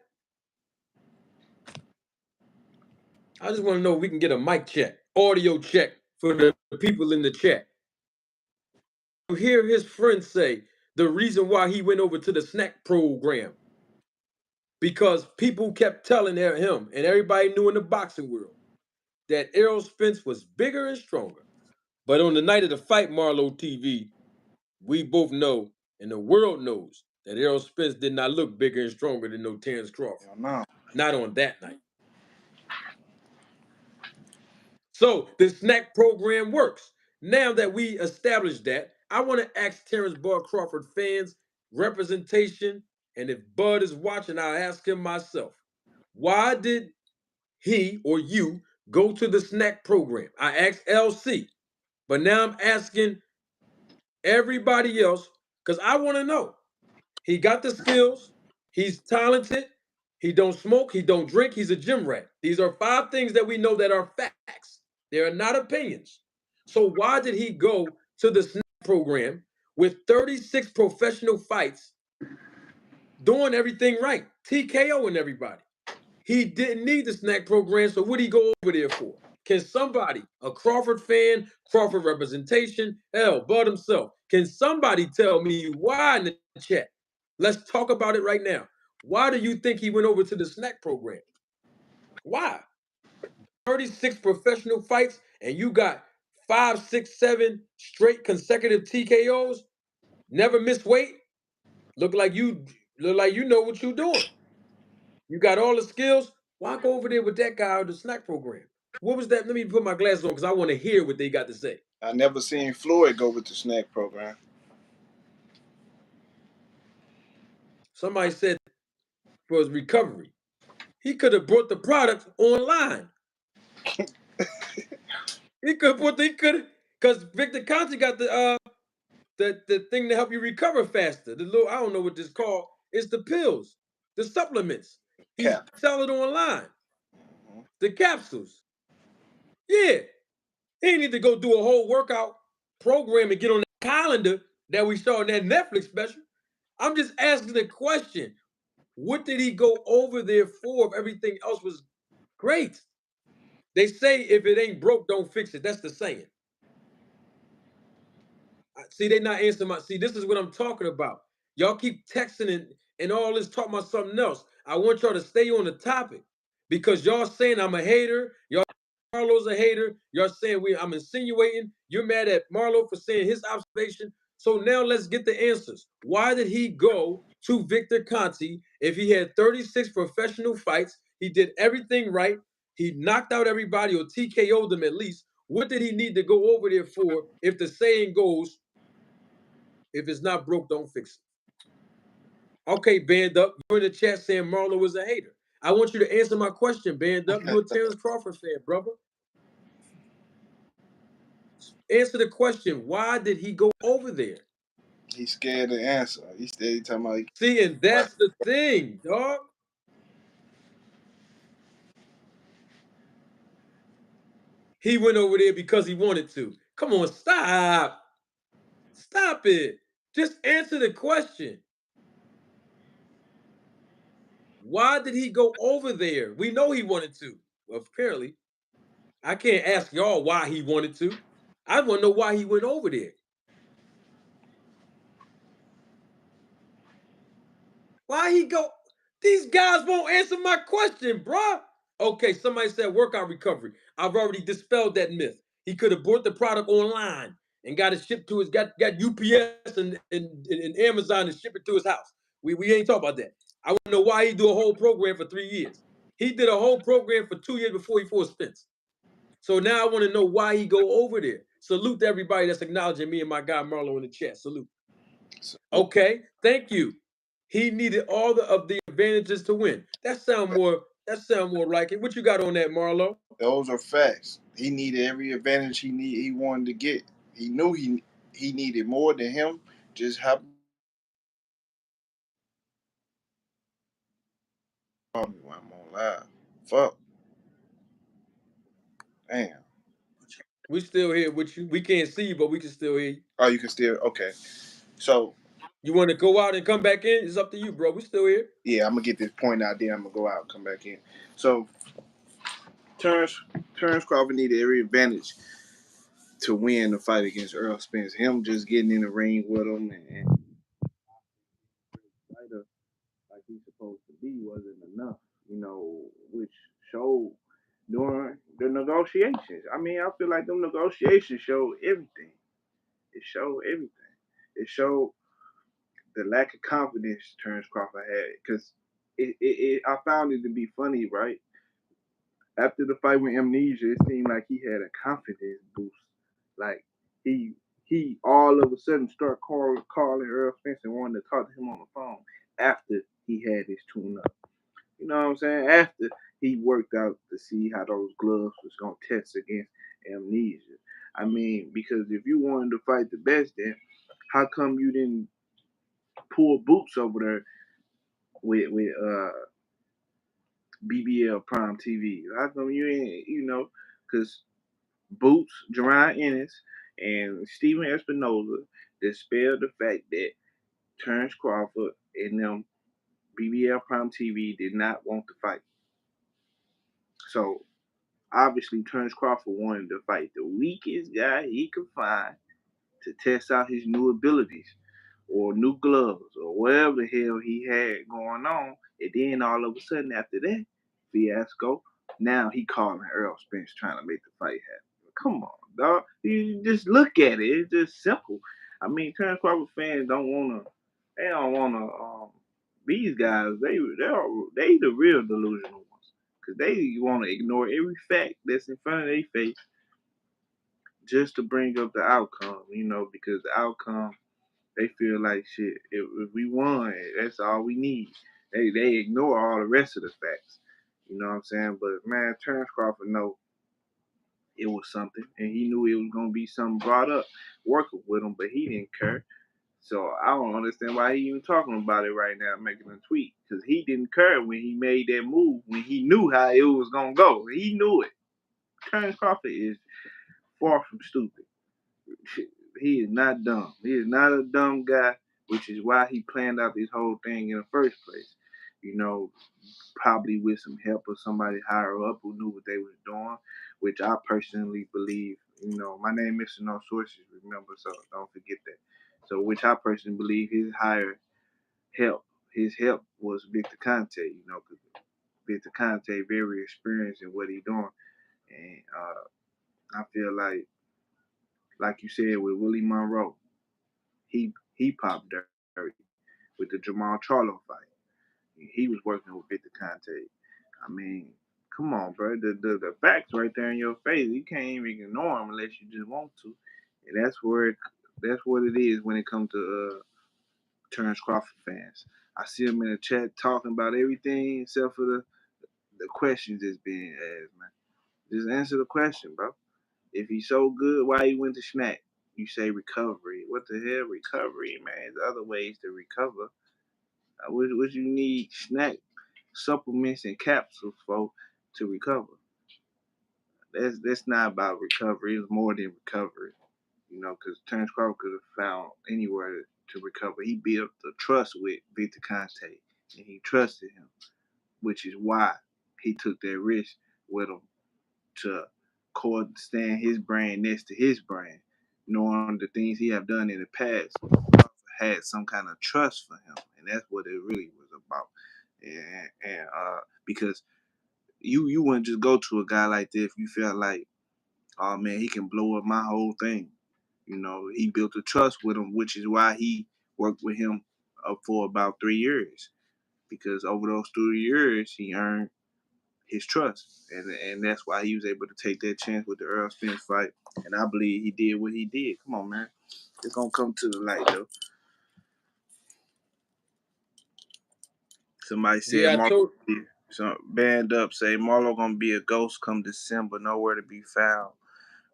I just want to know if we can get a mic check, audio check for the people in the chat. You hear his friend say the reason why he went over to the snack program, because people kept telling him, and everybody knew in the boxing world, that Errol Spence was bigger and stronger. But on the night of the fight, Marlo TV, we both know, and the world knows, that Errol Spence did not look bigger and stronger than no Terrence Crawford. No. Not on that night. So the snack program works. Now that we established that, I want to ask Terrence Bud Crawford fans representation, and if Bud is watching, I'll ask him myself. Why did he or you go to the snack program? I asked LC, but now I'm asking everybody else because I want to know. He got the skills. He's talented. He don't smoke. He don't drink. He's a gym rat. These are 5 things that we know that are facts. They are not opinions. So why did he go to the snack program with 36 professional fights, doing everything right, TKO and everybody? He didn't need the snack program, so what did he go over there for? Can somebody, a Crawford fan, Crawford representation, hell, Bud himself, can somebody tell me why in the chat? Let's talk about it right now. Why do you think he went over to the snack program? Why? 36 professional fights, and you got 5, 6, 7 straight consecutive TKOs, never missed weight. Look like you know what you're doing. You got all the skills. Why go over there with that guy or the snack program? What was that? Let me put my glasses on because I want to hear what they got to say. I never seen Floyd go with the snack program. Somebody said for his recovery, he could have brought the product online. Because Victor Conti got the thing to help you recover faster. The little I don't know what this called. It's the pills, the supplements. He's Cap. selling online. Mm-hmm. The capsules. Yeah. He ain't need to go do a whole workout program and get on the calendar that we saw in that Netflix special. I'm just asking the question. What did he go over there for if everything else was great? They say if it ain't broke, don't fix it. That's the saying. See, they not answering my. See, this is what I'm talking about. Y'all keep texting and all this talking about something else. I want y'all to stay on the topic because y'all saying I'm a hater. Y'all Marlo's a hater. Y'all saying I'm insinuating. You're mad at Marlo for saying his observation. So now let's get the answers. Why did he go to Victor Conti if he had 36 professional fights? He did everything right. He knocked out everybody or TKO'd them at least. What did he need to go over there for if the saying goes, if it's not broke, don't fix it? Okay, Band Up, you're in the chat saying Marlo was a hater. I want you to answer my question, Band Up. You're a Terrence Crawford fan, brother. Answer the question. Why did he go over there? He's scared to answer. He steady talking about. See, and that's the thing, dog. He went over there because he wanted to. Come on, stop. Stop it. Just answer the question. Why did he go over there? We know he wanted to. Well, apparently. I can't ask y'all why he wanted to. I want to know why he went over there. Why he go? These guys won't answer my question, bruh. Okay, somebody said workout recovery. I've already dispelled that myth. He could have bought the product online and got it shipped to his got UPS and Amazon and ship it to his house. We ain't talking about that. I want to know why he do a whole program for 3 years. He did a whole program for 2 years before he fought Spence. So now I want to know why he go over there. Salute to everybody that's acknowledging me and my guy Marlo in the chat. Salute. Okay, thank you. He needed all of the advantages to win. That sound more like it. What you got on that, Marlo? Those are facts. He needed every advantage he wanted to get. He knew he needed more than him. Just happened. I'm on live. Fuck. Damn. We still here with you. We can't see you, but we can still hear you. Oh, you can still okay. So You want to go out and come back in? It's up to you, bro. We still here. yeah, I'm gonna get this point out there. I'm gonna go out and come back in. So Terrence Crawford needed every advantage to win the fight against Earl Spence. Him just getting in the ring with him and fighter like he's supposed to be wasn't enough, which showed during the negotiations. I mean, I feel like them negotiations showed everything. It showed everything. It showed the lack of confidence Terrence Crawford had because I found it to be funny, right? After the fight with Amnesia, it seemed like he had a confidence boost. Like he all of a sudden started calling Earl Spence and wanted to talk to him on the phone after he had his tune up. You know what I'm saying? After he worked out to see how those gloves was gonna test against Amnesia. I mean, because if you wanted to fight the best, then how come you didn't pull Boots over there with BBL Prime TV? How come you ain't, because Boots, Jerron Ennis, and Steven Espinoza dispelled the fact that Terrence Crawford and them BBL Prime TV did not want to fight. So obviously Terrence Crawford wanted to fight the weakest guy he could find to test out his new abilities or new gloves or whatever the hell he had going on. And then all of a sudden after that fiasco, now he calling Earl Spence trying to make the fight happen. Come on, dog. You just look at it. It's just simple. I mean, Terrence Crawford fans don't want to They don't want to. These guys, they the real delusional ones, because they want to ignore every fact that's in front of their face just to bring up the outcome. Because the outcome, they feel like shit. If we won, that's all we need. They ignore all the rest of the facts. You know what I'm saying? But man, Terrence Crawford know it was something, and he knew it was gonna be something brought up working with him, but he didn't care. So I don't understand why he even talking about it right now, making a tweet, because he didn't care when he made that move, when he knew how it was gonna go. He knew it. Terrence Crawford is far from stupid. He is not dumb. He is not a dumb guy, which is why he planned out this whole thing in the first place. You know, probably with some help of somebody higher up who knew what they was doing, which I personally believe. My name is No Sources, remember, so don't forget that. So, which I personally believe his higher help, his help was Victor Conte. Because Victor Conte very experienced in what he doing, and I feel like you said with Willie Monroe, he popped dirty with the Jamal Charlo fight. He was working with Victor Conte. I mean, come on, bro. The facts right there in your face. You can't even ignore them unless you just want to. And that's what it is when it comes to Terrence Crawford fans. I see them in the chat talking about everything except for the questions that's being asked, man. Just answer the question, bro. If he's so good, why he went to Snack? You say recovery. What the hell, recovery, man? There's other ways to recover. What you need snack supplements and capsules for to recover. That's not about recovery. It's more than recovery. Because Terrence Crawford could have found anywhere to recover. He built the trust with Victor Conte, and he trusted him, which is why he took that risk with him to stand his brand next to his brand, knowing the things he have done in the past. Had some kind of trust for him, and that's what it really was about. And because you wouldn't just go to a guy like this if you felt like, oh man, he can blow up my whole thing. He built a trust with him, which is why he worked with him for about 3 years. Because over those 3 years, he earned his trust, and that's why he was able to take that chance with the Earl Spence fight. And I believe he did what he did. Come on, man, it's gonna come to the light though. Somebody said Yeah, I Marlo, told. some band up say Marlo gonna be a ghost come December, nowhere to be found.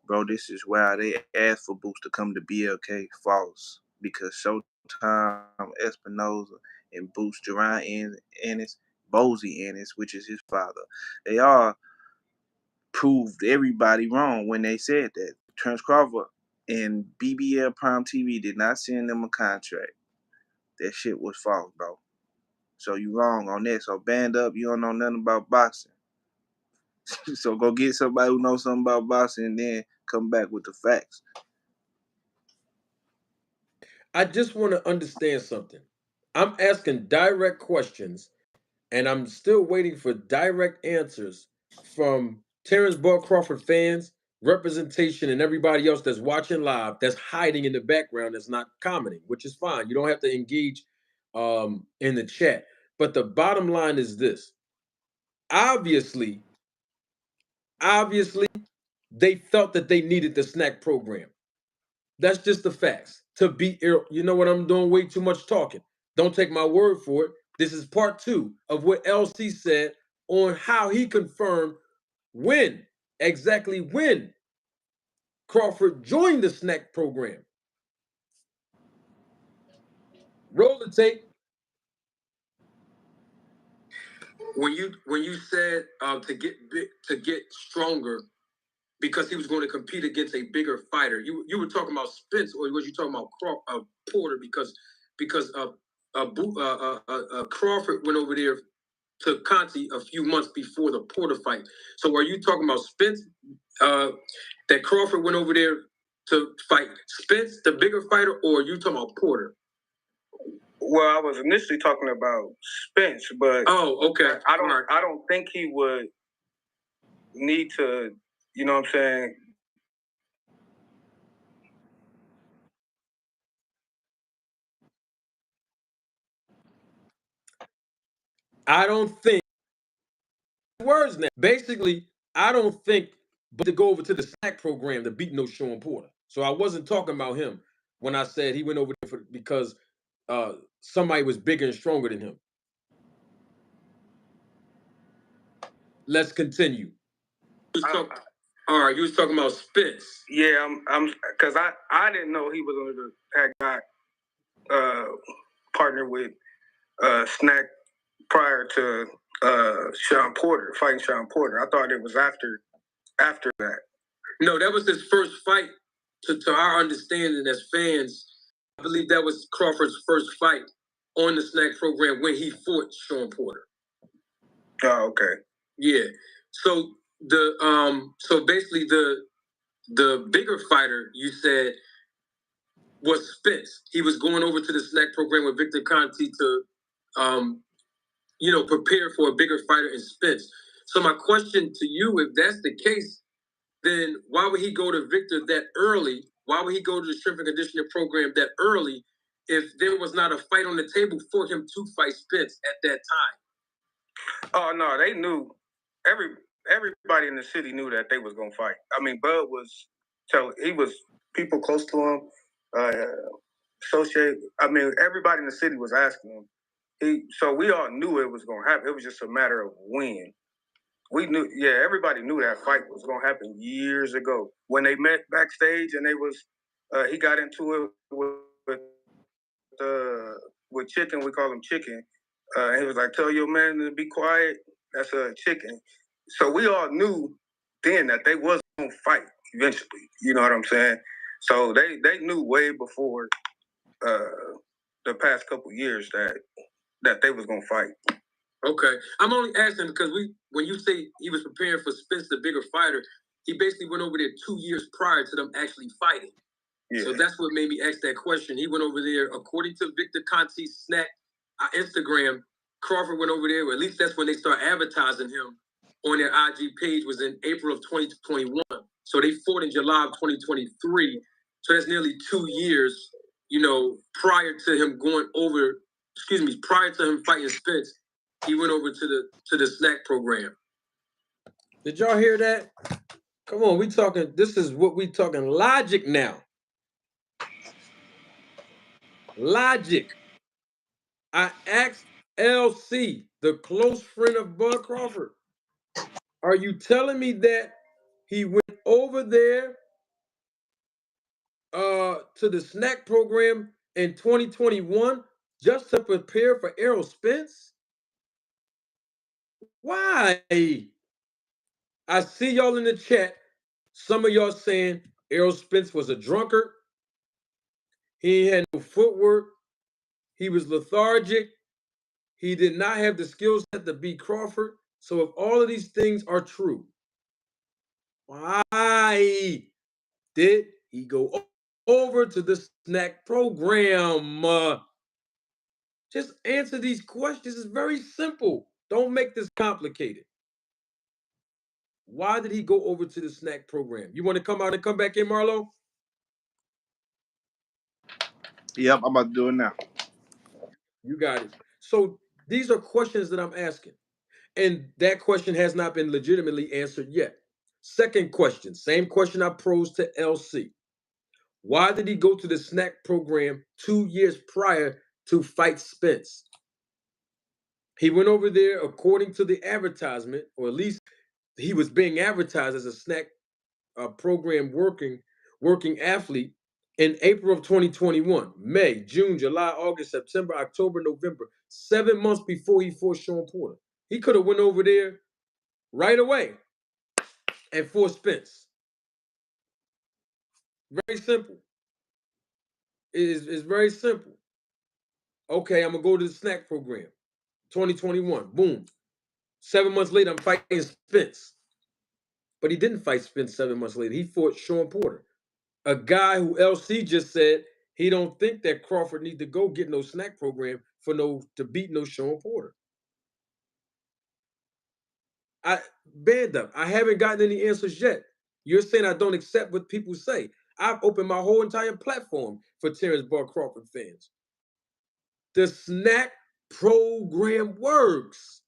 Bro, this is why they asked for Boots to come to BLK. False, because Showtime, Espinoza, and Boots Jerron Ennis, Bozy Ennis, which is his father, they all proved everybody wrong when they said that. Terrence Crawford and BBL Prime TV did not send them a contract. That shit was false, bro. So you wrong on that. So band up, you don't know nothing about boxing. So go get somebody who knows something about boxing and then come back with the facts. I just want to understand something. I'm asking direct questions, and I'm still waiting for direct answers from Terrence Bud Crawford fans, representation, and everybody else that's watching live, that's hiding in the background, that's not commenting, which is fine. You don't have to engage in the chat. But the bottom line is this: obviously, obviously, they felt that they needed the snack program. That's just the facts. To be, you know what, I'm doing way too much talking. Don't take my word for it. This is part 2 of what LC said on how he confirmed when, exactly when Crawford joined the snack program. Roll the tape. When you said to get stronger because he was going to compete against a bigger fighter, you were talking about Spence, or was you talking about Porter? Because Crawford went over there to Conti a few months before the Porter fight. So are you talking about Spence? That Crawford went over there to fight Spence, the bigger fighter, or are you talking about Porter? Well, I was initially talking about Spence, but okay. I don't think he would need to, you know what I'm saying, I don't think words now. Basically, I don't think but to go over to the snack program to beat no Sean Porter. So I wasn't talking about him when I said he went over there because somebody was bigger and stronger than him. Let's continue. All right, you was talking about Spence. Yeah, I'm because I didn't know he was under had got partnered with Snack prior to Sean Porter fighting Sean Porter. I thought it was after that. No, that was his first fight. To our understanding as fans, I believe that was Crawford's first fight on the Snack program when he fought Sean Porter. Oh, okay. Yeah. So so basically the bigger fighter you said was Spence. He was going over to the Snack program with Victor Conti to prepare for a bigger fighter in Spence. So my question to you, if that's the case, then why would he go to Victor that early? Why would he go to the strength and conditioning program that early if there was not a fight on the table for him to fight Spence at that time? Oh no, they knew. Everybody in the city knew that they was gonna fight. I mean, Bud was he was people close to him, associate. I mean, everybody in the city was asking him. So we all knew it was gonna happen. It was just a matter of when. We knew, yeah, everybody knew that fight was gonna happen years ago when they met backstage, and he got into it with Chicken. We call him Chicken. He was like, "Tell your man to be quiet. That's a Chicken." So we all knew then that they was gonna fight eventually. You know what I'm saying? So they knew way before the past couple years that they was gonna fight. Okay, I'm only asking because when you say he was preparing for Spence, the bigger fighter, he basically went over there 2 years prior to them actually fighting. Yeah. So that's what made me ask that question. He went over there, according to Victor Conti's Snack Instagram. Crawford went over there, or at least that's when they start advertising him on their IG page. Was in April of 2021. So they fought in July of 2023. So that's nearly 2 years, prior to him prior to him fighting Spence. He went over to the Snack program. Did y'all hear that? Come on, this is what we talking logic now. Logic. I asked LC, the close friend of Bud Crawford, are you telling me that he went over there to the Snack program in 2021 just to prepare for Errol Spence? Why? I see y'all in the chat. Some of y'all saying Errol Spence was a drunkard. He had no footwork. He was lethargic. He did not have the skill set to beat Crawford. So if all of these things are true, why did he go over to the Snack program? Just answer these questions. It's very simple. Don't make this complicated. Why did he go over to the Snack program? You want to come out and come back in, Marlo? Yep, I'm about to do it now. You got it. So these are questions that I'm asking. And that question has not been legitimately answered yet. Second question, same question I posed to LC. Why did he go to the Snack program 2 years prior to fight Spence? He went over there according to the advertisement, or at least he was being advertised as a Snack program working athlete in April of 2021. May, June, July, August, September, October, November. 7 months before he fought Sean Porter. He could have went over there right away and fought Spence. Very simple. It's very simple. Okay, I'm going to go to the Snack program. 2021. Boom. 7 months later, I'm fighting Spence. But he didn't fight Spence 7 months later. He fought Sean Porter. A guy who LC just said he don't think that Crawford need to go get no Snack program to beat no Sean Porter. Banda, I haven't gotten any answers yet. You're saying I don't accept what people say. I've opened my whole entire platform for Terrence Bud Crawford fans. The Snack program works.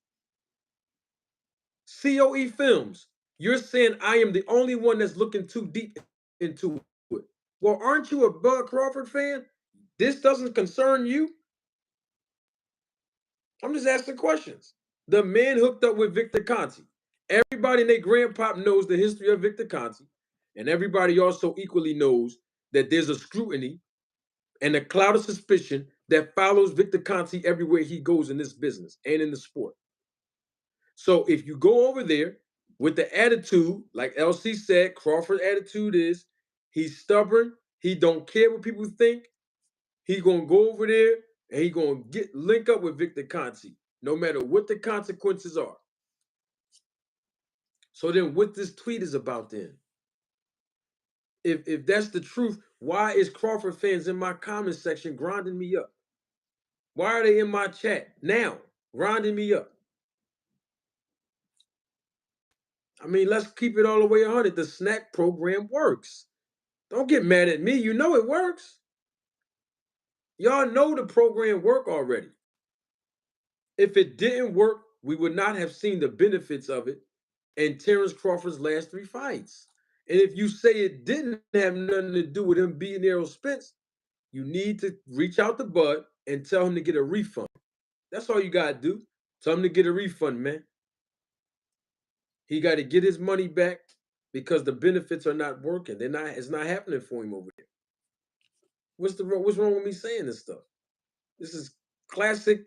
COE Films, you're saying I am the only one that's looking too deep into it. Well, aren't you a Bud Crawford fan? This doesn't concern you? I'm just asking questions. The man hooked up with Victor Conti. Everybody in their grandpop knows the history of Victor Conti, and everybody also equally knows that there's a scrutiny and a cloud of suspicion that follows Victor Conti everywhere he goes in this business and in the sport. So if you go over there with the attitude, like LC said, Crawford's attitude is he's stubborn, he don't care what people think, he gonna go over there and he gonna link up with Victor Conti, no matter what the consequences are. So then what this tweet is about then? If that's the truth, why is Crawford fans in my comment section grinding me up? Why are they in my chat now grinding me up? I mean, let's keep it all the way 100. The snack program works. Don't get mad at me. You know it works. Y'all know the program work already. If it didn't work, we would not have seen the benefits of it in Terrence Crawford's last 3 fights. And if you say it didn't have nothing to do with him beating Errol Spence, you need to reach out to Bud and tell him to get a refund. That's all you got to do. Tell him to get a refund, man. He got to get his money back because the benefits are not working. It's not happening for him over there. What's wrong with me saying this stuff? This is classic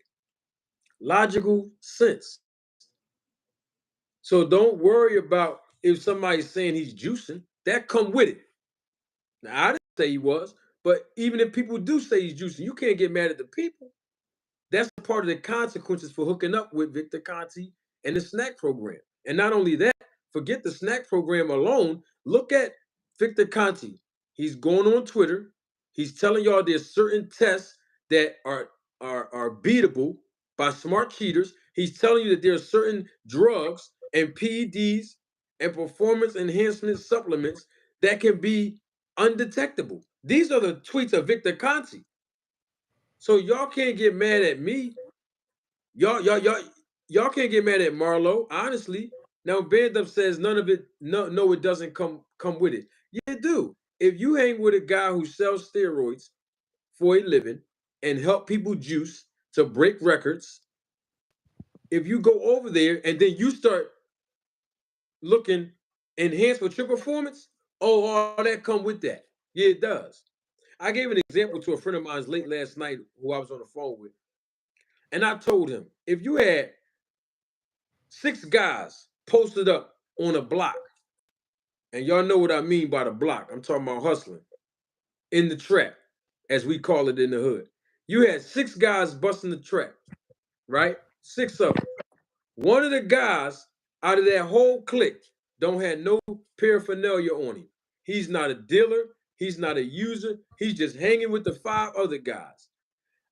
logical sense. So don't worry about if somebody's saying he's juicing. That come with it. Now I didn't say he was, but even if people do say he's juicing, you can't get mad at the people. That's part of the consequences for hooking up with Victor Conti and the snack program. And not only that, forget the snack program alone. Look at Victor Conti. He's going on Twitter. He's telling y'all there's certain tests that are beatable by smart cheaters. He's telling you that there are certain drugs and PEDs and performance enhancement supplements that can be undetectable. These are the tweets of Victor Conti. So y'all can't get mad at me. Y'all can't get mad at Marlo. Honestly, now Band Up says none of it. No, it doesn't come with it. Yeah, it do. If you hang with a guy who sells steroids for a living and help people juice to break records, if you go over there and then you start looking enhanced with your performance, all that come with that. Yeah, it does. I gave an example to a friend of mine late last night who I was on the phone with. And I told him, if you had 6 guys posted up on a block, and y'all know what I mean by the block, I'm talking about hustling, in the trap, as we call it in the hood. You had 6 guys busting the trap, right? 6 of them. One of the guys out of that whole clique don't have no paraphernalia on him. He's not a dealer. He's not a user. He's just hanging with the 5 other guys.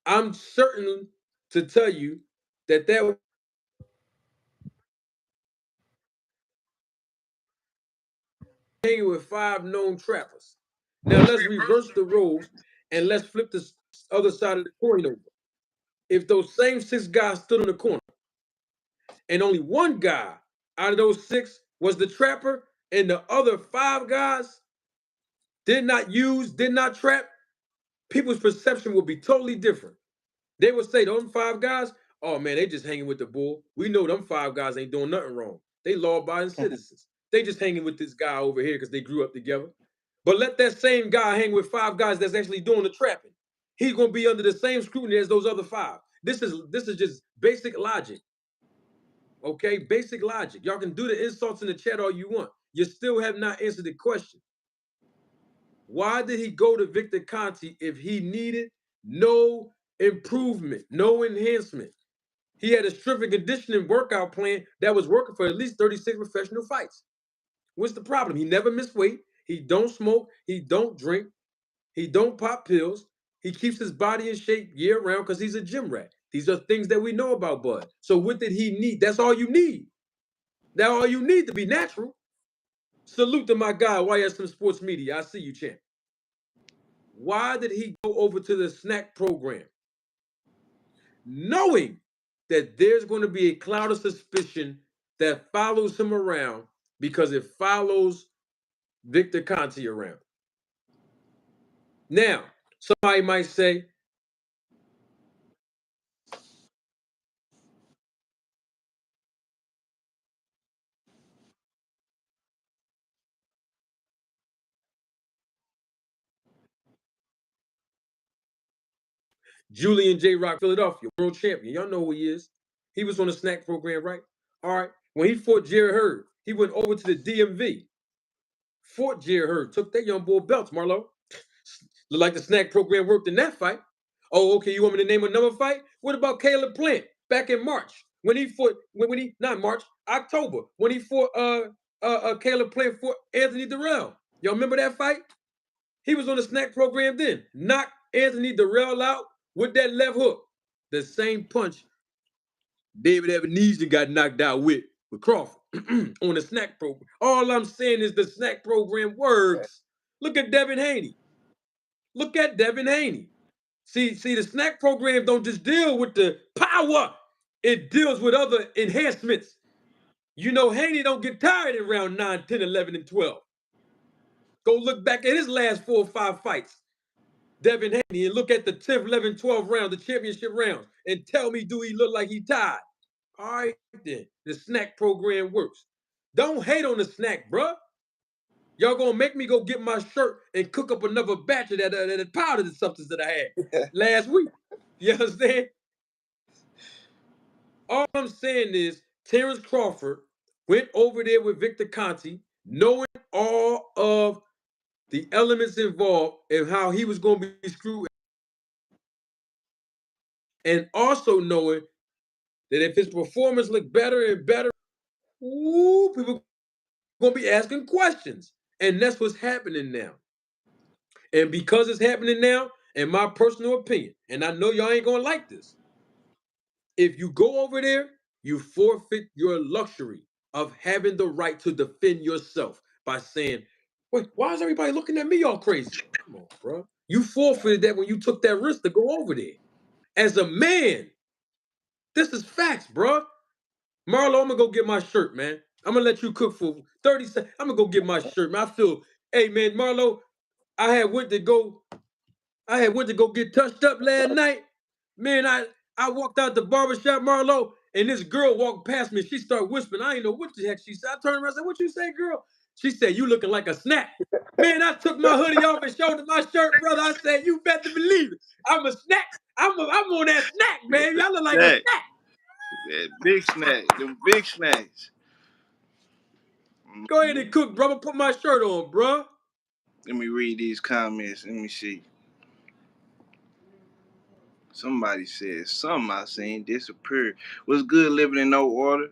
I'm certain to tell you that hanging with 5 known trappers. Now let's reverse the roles and let's flip the other side of the coin over. If those same 6 guys stood in the corner and only one guy out of those 6 was the trapper and the other 5 guys did not trap, people's perception would be totally different. They would say, those 5 guys, oh man, they just hanging with the bull. We know them 5 guys ain't doing nothing wrong. They law-abiding citizens. They just hanging with this guy over here because they grew up together. But let that same guy hang with 5 guys that's actually doing the trapping. He's gonna be under the same scrutiny as those other 5. This is just basic logic. Okay, basic logic. Y'all can do the insults in the chat all you want. You still have not answered the question. Why did he go to Victor Conti if he needed no improvement, no enhancement? He had a strength and conditioning workout plan that was working for at least 36 professional fights. What's the problem? He never missed weight. He don't smoke. He don't drink. He don't pop pills. He keeps his body in shape year round because he's a gym rat. These are things that we know about Bud. So what did he need? That's all you need. That's all you need to be natural. Salute to my guy, YSM Sports Media. I see you, champ. Why did he go over to the snack program? Knowing that there's going to be a cloud of suspicion that follows him around because it follows Victor Conti around. Now, somebody might say, Julian J. Rock, Philadelphia, world champion. Y'all know who he is. He was on the snack program, right? All right. When he fought Jerry Hurd, he went over to the DMV, fought Jerry Hurd, took that young boy belts, Marlo. Look like the snack program worked in that fight. Oh, okay. You want me to name another fight? What about Caleb Plant back in March when he fought? When he not March, October when he fought Caleb Plant fought Anthony Durrell. Y'all remember that fight? He was on the snack program then. Knocked Anthony Durrell out with that left hook. The same punch David Ebenezer got knocked out with Crawford on the snack program. All I'm saying is the snack program works. Look at Devin Haney. Look at Devin Haney. See, the snack program don't just deal with the power. It deals with other enhancements. You know, Haney don't get tired in round 9, 10, 11, and 12. Go look back at his last 4 or 5 fights. Devin Haney, and look at the 10th, 11th, 12th round, the championship rounds, and tell me, do he look like he tired? All right, then. The snack program works. Don't hate on the snack, bruh. Y'all gonna make me go get my shirt and cook up another batch of that powdered substance that I had last week. You understand? All I'm saying is Terrence Crawford went over there with Victor Conti, knowing all of the elements involved and how he was going to be screwed, and also knowing that if his performance looked better and better, people going to be asking questions. And that's what's happening now. And because it's happening now, in my personal opinion, and I know y'all ain't going to like this, if you go over there, you forfeit your luxury of having the right to defend yourself by saying, wait, why is everybody looking at me all crazy? Come on, bro. You forfeited that when you took that risk to go over there. As a man, this is facts, bro. Marlo, I'm gonna go get my shirt, man. I'm gonna let you cook for 30 seconds. I'm gonna go get my shirt, man. I feel, hey man, Marlo, I went to go get touched up last night. Man, I walked out the barbershop, Marlo, and this girl walked past me. She started whispering. I didn't know what the heck she said. I turned around and said, what you say, girl? She said, you looking like a snack. Man, I took my hoodie off and showed her my shirt, brother. I said, you better believe it. I'm a snack. I'm on that snack, baby. I look like a snack. That big snack. Them big snacks. Go ahead and cook, brother. Put my shirt on, bro. Let me read these comments. Let me see. Somebody said something I seen disappear. What's good living in no order?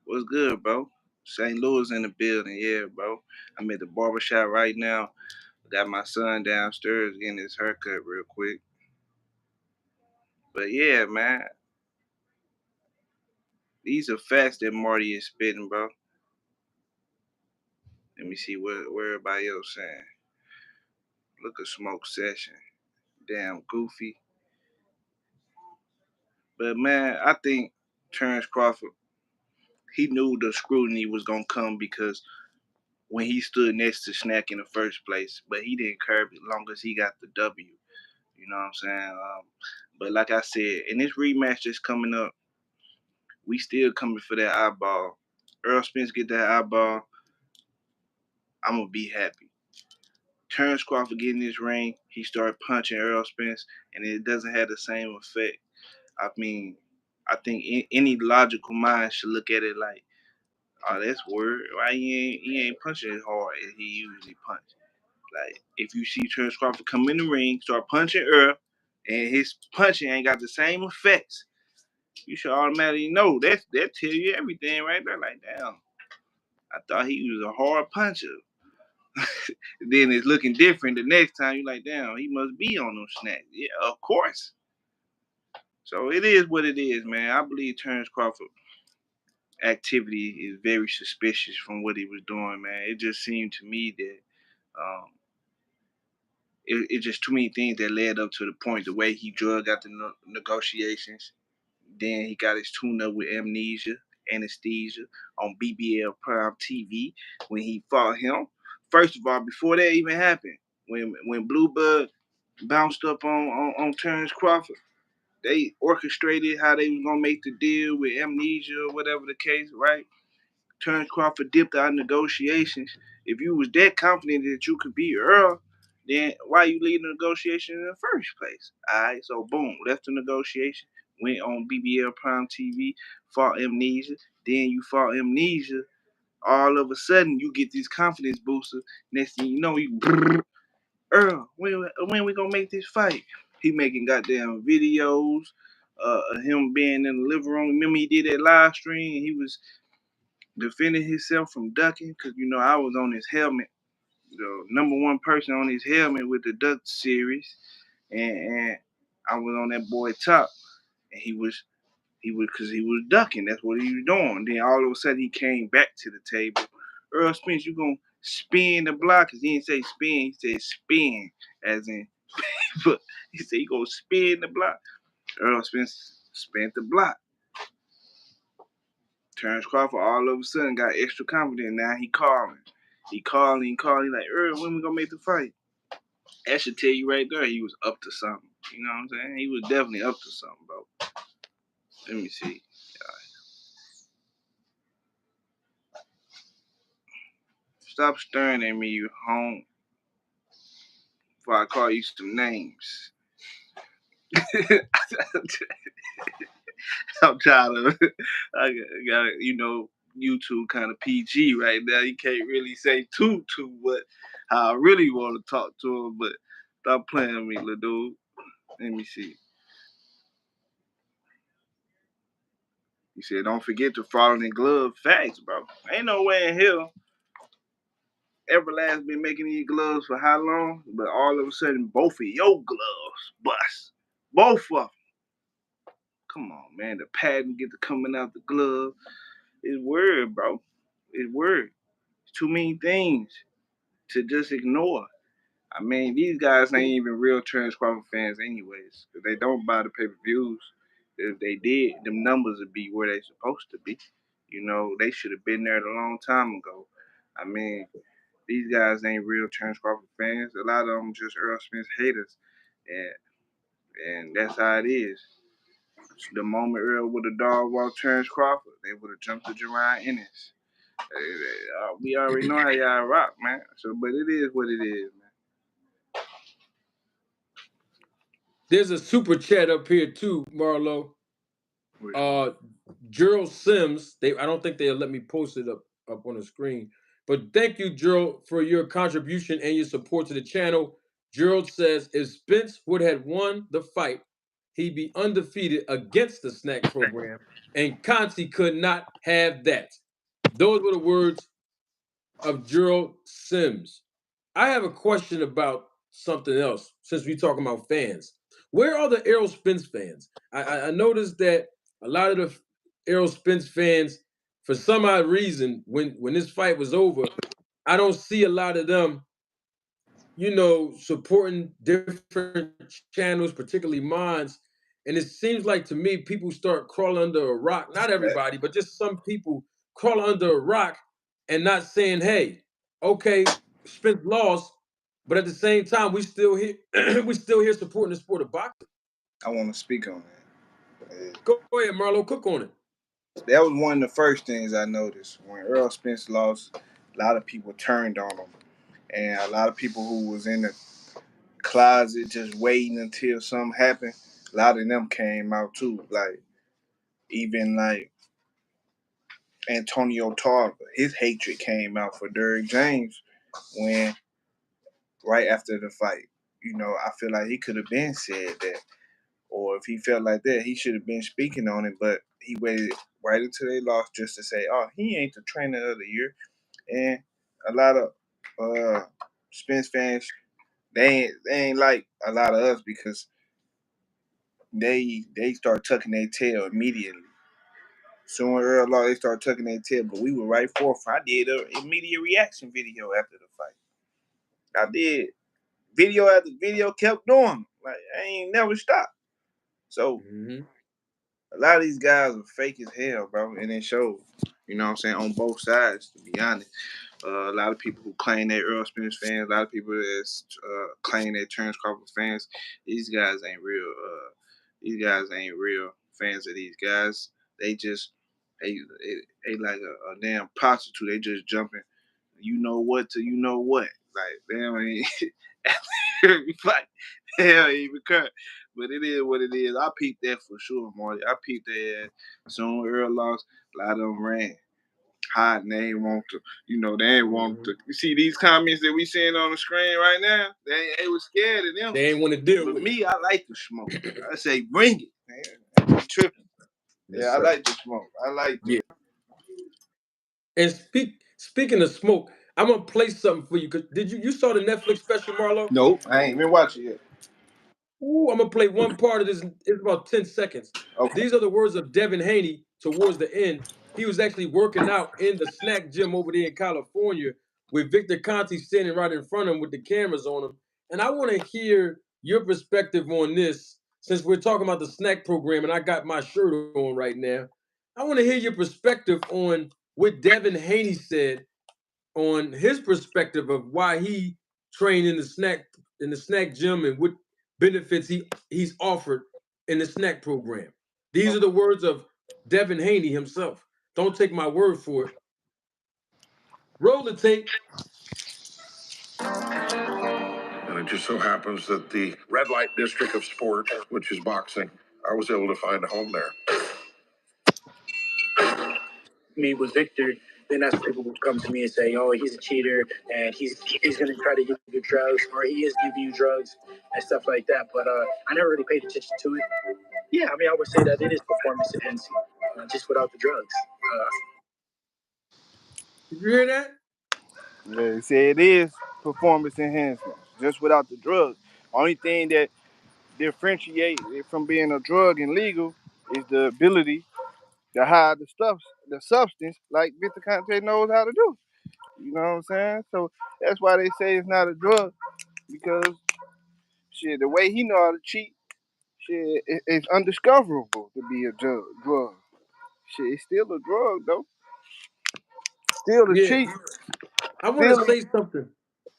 What's good, bro? St. Louis in the building, yeah, bro. I'm at the barbershop right now. Got my son downstairs getting his haircut real quick. But yeah, man. These are facts that Marty is spitting, bro. Let me see what everybody else saying. Look at Smoke Session. Damn goofy. But man, I think Terrence Crawford, he knew the scrutiny was gonna come because when he stood next to Snack in the first place, but he didn't care as long as he got the W. You know what I'm saying? But like I said, in this rematch that's coming up, we still coming for that eyeball. Earl Spence get that eyeball, I'm gonna be happy. Terrence Crawford get in this ring, he started punching Earl Spence, and it doesn't have the same effect. I mean, I think any logical mind should look at it like, oh, that's weird. Why he ain't punching as hard as he usually punches? Like, if you see Terrence Crawford come in the ring, start punching Earl, and his punching ain't got the same effects, you should automatically know that tell you everything right there. Like, damn, I thought he was a hard puncher. Then it's looking different the next time. You're like, damn, he must be on those snacks. Yeah, of course. So it is what it is, man. I believe Terrence Crawford activity is very suspicious from what he was doing, man. It just seemed to me that um, it just too many things that led up to the point. The way he drug out the negotiations, then he got his tune up with Amnesia, anesthesia on BBL Prime TV when he fought him. First of all, before that even happened, when Bluebird bounced up on Terrence Crawford, they orchestrated how they was gonna make the deal with amnesia or whatever the case, right? Terrence Crawford dipped out of negotiations. If you was that confident that you could beat Earl, then why you leading the negotiation in the first place? Alright, so boom, left the negotiation, went on BBL Prime TV, fought amnesia, then you fought amnesia. All of a sudden, you get this confidence booster. Next thing you know, you Earl, when we gonna make this fight? He making goddamn videos of him being in the living room. Remember he did that live stream and he was defending himself from ducking because I was on his helmet, the number one person on his helmet with the duck series, and I was on that boy top, and he was because he was ducking. That's what he was doing. Then all of a sudden he came back to the table. Earl Spence, you gonna spin the block? Cause he didn't say spin, he said spin, as in. But he said he gonna spin the block. Earl Spence spent the block. Terrence Crawford all of a sudden got extra confident. Now he calling. He calling. Like, Earl, when we gonna make the fight? That should tell you right there he was up to something. You know what I'm saying? He was definitely up to something, bro. Let me see. Stop staring at me, you home. Before I call you some names. I'm trying to. I got YouTube kind of PG right now. You can't really say too what how I really want to talk to him, but stop playing with me, little dude. Let me see. He said, don't forget to follow in glove. Facts, bro. Ain't no way in hell Everlast been making these gloves for how long? But all of a sudden, both of your gloves bust. Both of them. Come on, man. The patent get to coming out the glove. It's weird, bro. It's weird. It's too many things to just ignore. I mean, these guys ain't even real Terrence Crawford fans anyways. If they don't buy the pay-per-views, if they did, them numbers would be where they supposed to be. They should have been there a long time ago. I mean, these guys ain't real Terrence Crawford fans. A lot of them just Earl Spence haters. And that's how it is. The moment Earl would have dog walked Terrence Crawford, they would have jumped to Jerron Ennis. We already know how y'all rock, man. So, but it is what it is, man. There's a super chat up here too, Marlo. Gerald Sims. I don't think they'll let me post it up on the screen. But thank you, Gerald, for your contribution and your support to the channel. Gerald says if Spence would have won the fight, he'd be undefeated against the snack program, and Conti could not have that. Those were the words of Gerald Sims. I have a question about something else since we're talking about fans. Where are the Errol Spence fans? I noticed that a lot of the Errol Spence fans, for some odd reason, when this fight was over, I don't see a lot of them, supporting different channels, particularly mines. And it seems like to me, people start crawling under a rock. Not everybody, but just some people crawl under a rock and not saying, hey, okay, Spence lost, but at the same time, we still here we still here supporting the sport of boxing. I want to speak on that. Go ahead, Marlo, cook on it. That was one of the first things I noticed. When Earl Spence lost, a lot of people turned on him. And a lot of people who was in the closet just waiting until something happened, a lot of them came out too. Like, even like Antonio Tarver, his hatred came out for Derrick James when right after the fight. I feel like he could have been said that. Or if he felt like that, he should have been speaking on it, but he waited right until they lost just to say, oh, he ain't the trainer of the year. And a lot of Spence fans, they ain't like a lot of us because they start tucking their tail immediately. Soon Earl lost, they start tucking their tail, but we were right forth. I did an immediate reaction video after the fight. I did. Video after video kept doing. Like, I ain't never stopped. So A lot of these guys are fake as hell, bro, and it shows. You know what I'm saying? On both sides, to be honest. A lot of people who claim they're Earl Spence fans, a lot of people that claim they're Terrence Crawford fans. These guys ain't real. These guys ain't real fans of these guys. They just they like a damn prostitute. They just jumping. You know what to you know what. Like damn, ain't every fight. Hell, ain't even cut. But it is what it is. I peeped that for sure, Marty. I peeped that. Soon Earl lost. A lot of them ran. Hot and they ain't want to, they ain't want to. You see these comments that we seeing on the screen right now? They was scared of them. They ain't want to deal But with me, I like the smoke. I say, bring it, man. I'm tripping. Yes, Yeah, sir. I like the smoke. I like the. Yeah. And speaking of smoke, I'm gonna play something for you. Cause did you saw the Netflix special, Marlo? Nope, I ain't been watching yet. Ooh, I'm gonna play one part of this. It's about 10 seconds. Okay. These are the words of Devin Haney towards the end. He was actually working out in the snack gym over there in California with Victor Conti standing right in front of him with the cameras on him. And I want to hear your perspective on this since we're talking about the snack program and I got my shirt on right now. I want to hear your perspective on what Devin Haney said on his perspective of why he trained in the snack gym and what benefits he's offered in the snack program. These are the words of Devin Haney himself. Don't take my word for it. Roll the tape. And it just so happens that the red light district of sport, which is boxing, I was able to find a home there. Me with Victor, then that's people will come to me and say, "Oh, he's a cheater, and he's going to try to give you drugs, or he is giving you drugs and stuff like that." But I never really paid attention to it. Yeah, I mean, I would say that it is performance enhancing, just without the drugs. Did you hear that? Yeah, they say it is performance enhancement, just without the drugs. Only thing that differentiates it from being a drug and legal is the ability to hide the substance, like Victor Conte knows how to do. You know what I'm saying? So that's why they say it's not a drug, because shit, the way he know how to cheat, shit, it's undiscoverable to be a drug. Shit, it's still a drug though. Still a Yeah. cheat. I want to Still. say something.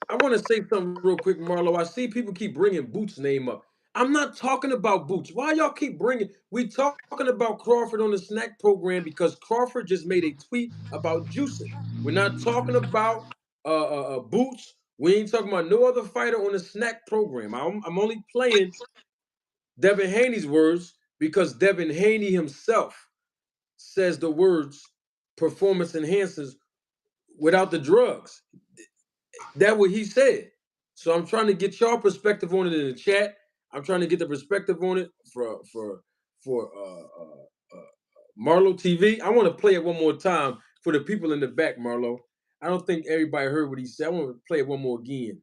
I want to say something real quick, Marlo. I see people keep bringing Boots' name up. I'm not talking about Boots. Why y'all keep bringing? We talking about Crawford on the snack program because Crawford just made a tweet about juicing. We're not talking about Boots. We ain't talking about no other fighter on the snack program. I'm only playing Devin Haney's words because Devin Haney himself says the words performance enhancers without the drugs. That's what he said. So I'm trying to get your perspective on it in the chat. I'm trying to get the perspective on it for Marlo TV. I want to play it one more time for the people in the back, Marlo. I don't think everybody heard what he said. I want to play it one more again.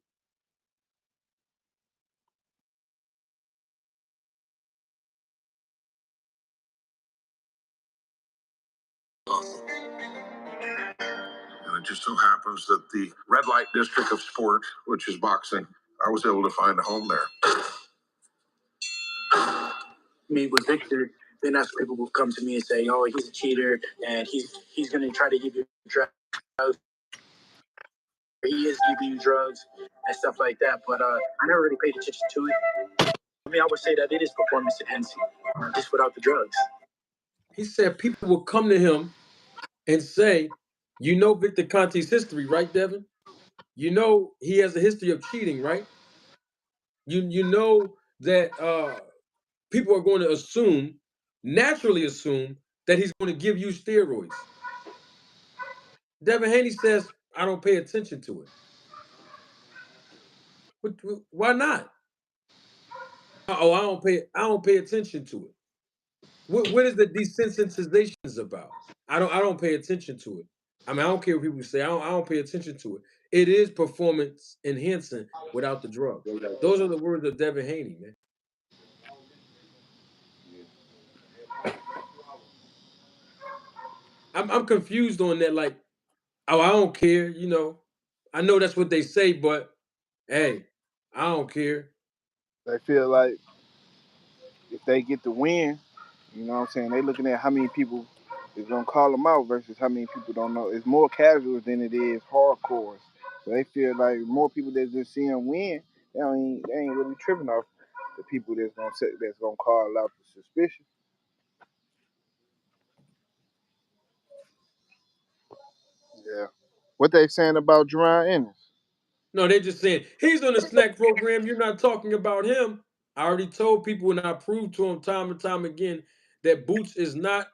And it just so happens that the red light district of sport, which is boxing, I was able to find a home there. Me with Victor, then that's people will come to me and say, "Oh, he's a cheater, and he's going to try to give you drugs. He is giving you drugs and stuff like that." But I never really paid attention to it. I mean, I would say that it is performance enhancing, just without the drugs. He said people will come to him and say, "You know Victor Conte's history, right, Devin? You know he has a history of cheating, right? You know that people are going to naturally assume that he's going to give you steroids." Devin Haney says, "I don't pay attention to it." Why not? Oh, I don't pay attention to it. What is the desensitization about? I don't pay attention to it. I mean, I don't care what people say. I don't pay attention to it. It is performance enhancing without the drugs. Those are the words of Devin Haney, man. I'm confused on that. Like, oh, I don't care. I know that's what they say, but hey, I don't care. They feel like if they get the win, You know what I'm saying? They looking at how many people is gonna call them out versus how many people don't know. It's more casuals than it is hardcores. So they feel like more people that just see them win, they ain't really tripping off the people that's gonna call out the suspicion. Yeah. What they saying about Jerron Ennis? No, they're just saying he's on the snack program. You're not talking about him. I already told people and I proved to them time and time again that Boots is not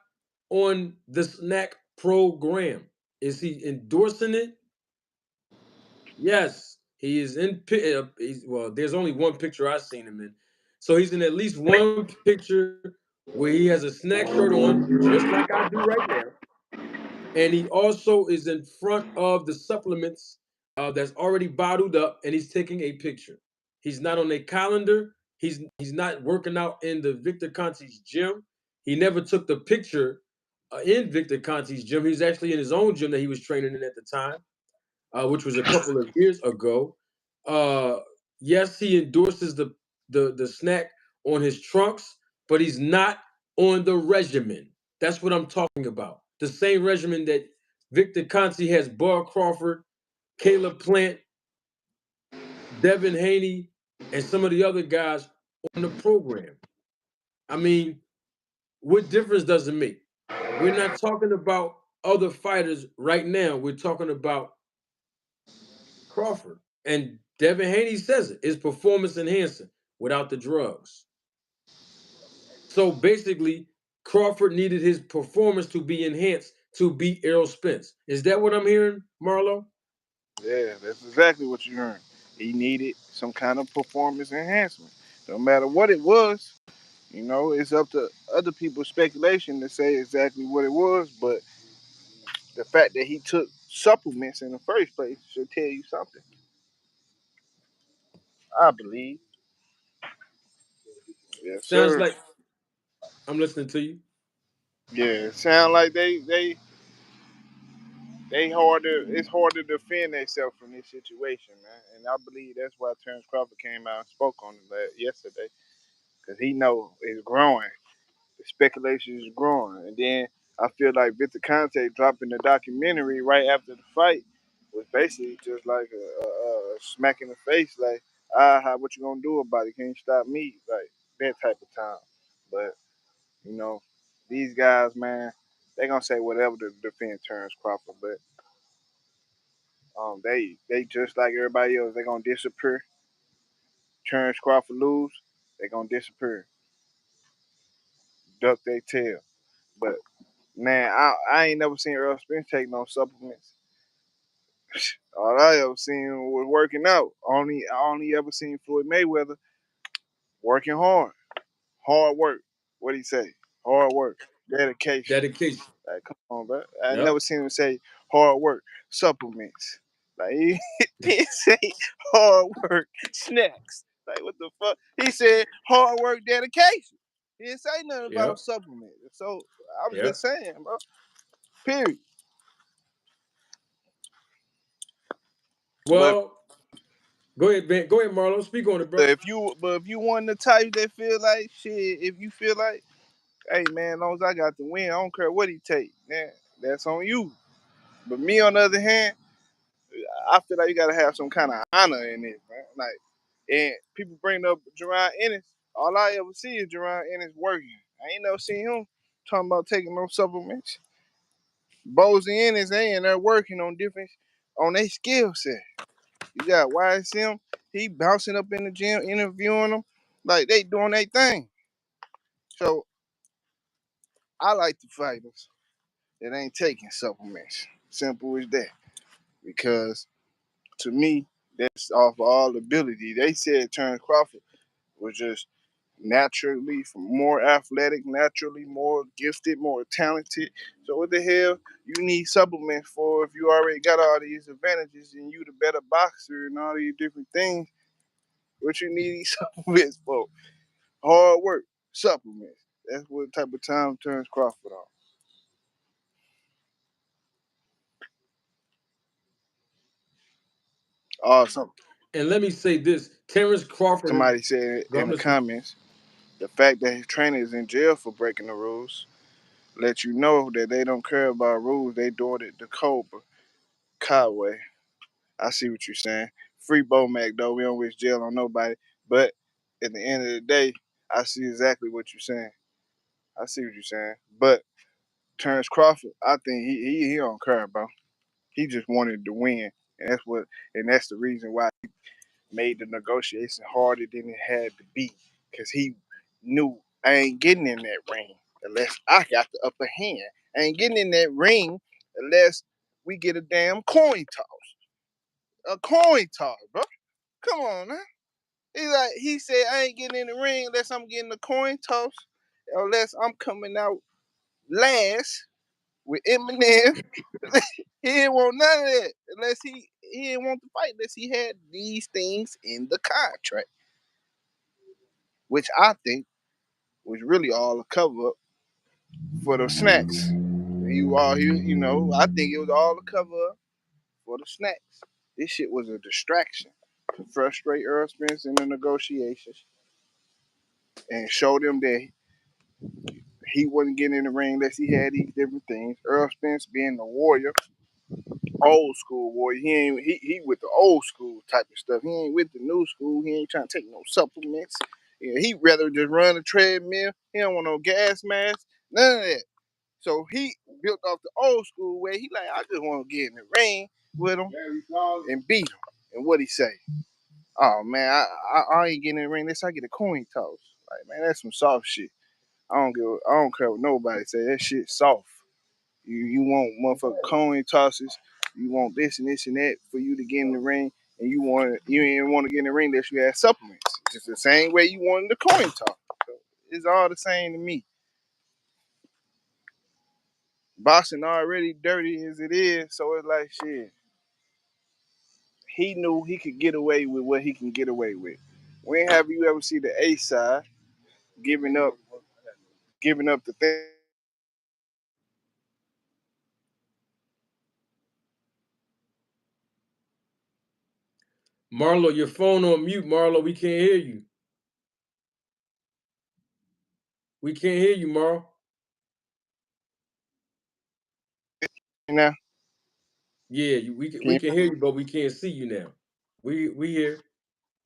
on the snack program. Is he endorsing it? Yes, he is in. Well, there's only one picture I've seen him in, so he's in at least one picture where he has a snack shirt on, just like I do right now, and he also is in front of the supplements that's already bottled up, and he's taking a picture. He's not on a calendar. He's not working out in the Victor Conti's gym. He never took the picture in Victor Conti's gym. He was actually in his own gym that he was training in at the time, which was a couple of years ago. Uh, yes, he endorses the snack on his trunks, but he's not on the regimen. That's what I'm talking about. The same regimen that Victor Conti has Bud Crawford, Caleb Plant, Devin Haney, and some of the other guys on the program. I mean, what difference does it make? We're not talking about other fighters right now. We're talking about Crawford. And Devin Haney says it. It's performance enhancing without the drugs. So basically, Crawford needed his performance to be enhanced to beat Errol Spence. Is that what I'm hearing, Marlo? Yeah, that's exactly what you heard. He needed some kind of performance enhancement. No matter what it was, it's up to other people's speculation to say exactly what it was, but the fact that he took supplements in the first place should tell you something. I believe. Yes, Sounds sir. like I'm listening to you. Yeah, it sound like they it's hard to defend themselves from this situation, man. And I believe that's why Terrence Crawford came out and spoke on it yesterday, because he know it's growing. The speculation is growing, and then I feel like Victor Conte dropping the documentary right after the fight was basically just like a smack in the face, like, what you gonna do about it? Can't stop me, like that type of time. But you know, these guys, man, they gonna say whatever to defend Terrence Crawford, but they just like everybody else, they gonna disappear. Terrence Crawford lose, they gonna disappear, duck their tail. But man, I ain't never seen Earl Spence take no supplements. All I ever seen was working out. I only ever seen Floyd Mayweather working hard. Hard work. What he say? Hard work. Dedication. Dedication. Like, come on, bro. I Yep. never seen him say hard work. Supplements. Like he say hard work. Snacks. Like what the fuck? He said hard work, dedication. He didn't say nothing about Yep. supplements. So I was just Yep. saying, bro. Period. But Well, go ahead, Ben. Go ahead, Marlo. Speak on it, bro. if you one of the type that feel like shit, if you feel like, hey man, as long as I got the win, I don't care what he take, man, that's on you. But me on the other hand, I feel like you gotta have some kind of honor in it, man. Like, and people bring up Jerron Ennis. All I ever see is Jerron Ennis working. I ain't never seen him talking about taking no supplements. Bozy Ennis, they in there working on their skill set. You got YSM, he bouncing up in the gym, interviewing them, like they doing their thing. So I like the fighters that ain't taking supplements. Simple as that. Because to me, that's off all ability. They said Terrence Crawford was just naturally more athletic, naturally more gifted, more talented. So what the hell you need supplements for if you already got all these advantages and you the better boxer and all these different things? What you need these supplements for? Hard work, supplements. That's what type of time Terrence Crawford on. Awesome. And let me say this: Terrence Crawford. Somebody said Go, in I'm the listening. comments The fact that his trainer is in jail for breaking the rules let you know that they don't care about rules. They doing it the Cobra way. I see what you're saying. Free Bomac though. We don't wish jail on nobody. But at the end of the day, I see exactly what you're saying. I see what you're saying. But Terrence Crawford, I think he don't care, bro. He just wanted to win, and that's the reason why he made the negotiation harder than it had to be, because he knew I ain't getting in that ring unless I got the upper hand. I ain't getting in that ring unless we get a damn coin toss. A coin toss, bro. Come on, man. He said I ain't getting in the ring unless I'm getting a coin toss, unless I'm coming out last with Eminem. He didn't want none of that unless he didn't want to fight unless he had these things in the contract, which I think was really all a cover up for the snacks. I think it was all a cover up for the snacks. This shit was a distraction to frustrate Earl Spence in the negotiations and show them that he wasn't getting in the ring unless he had these different things. Earl Spence being the warrior, old school warrior. He with the old school type of stuff. He ain't with the new school. He ain't trying to take no supplements. Yeah, he rather just run a treadmill. He don't want no gas mask. None of that. So he built off the old school way. He like, I just want to get in the ring with him and beat him. And what he say? Oh man, I ain't getting in the ring unless I get a coin toss. Like man, that's some soft shit. I don't care what nobody say. That shit soft. You want motherfucking coin tosses. You want this and this and that for you to get in the ring, and you ain't want to get in the ring unless you had supplements. Just the same way you wanted the coin toss. So it's all the same to me. Boxing already dirty as it is, so it's like shit. He knew he could get away with what he can get away with. When have you ever see the A side giving up the thing? Marlo, your phone on mute, Marlo. We can't hear you. We can't hear you, Marl. Now, Yeah, we can hear you, but we can't see you now. We here.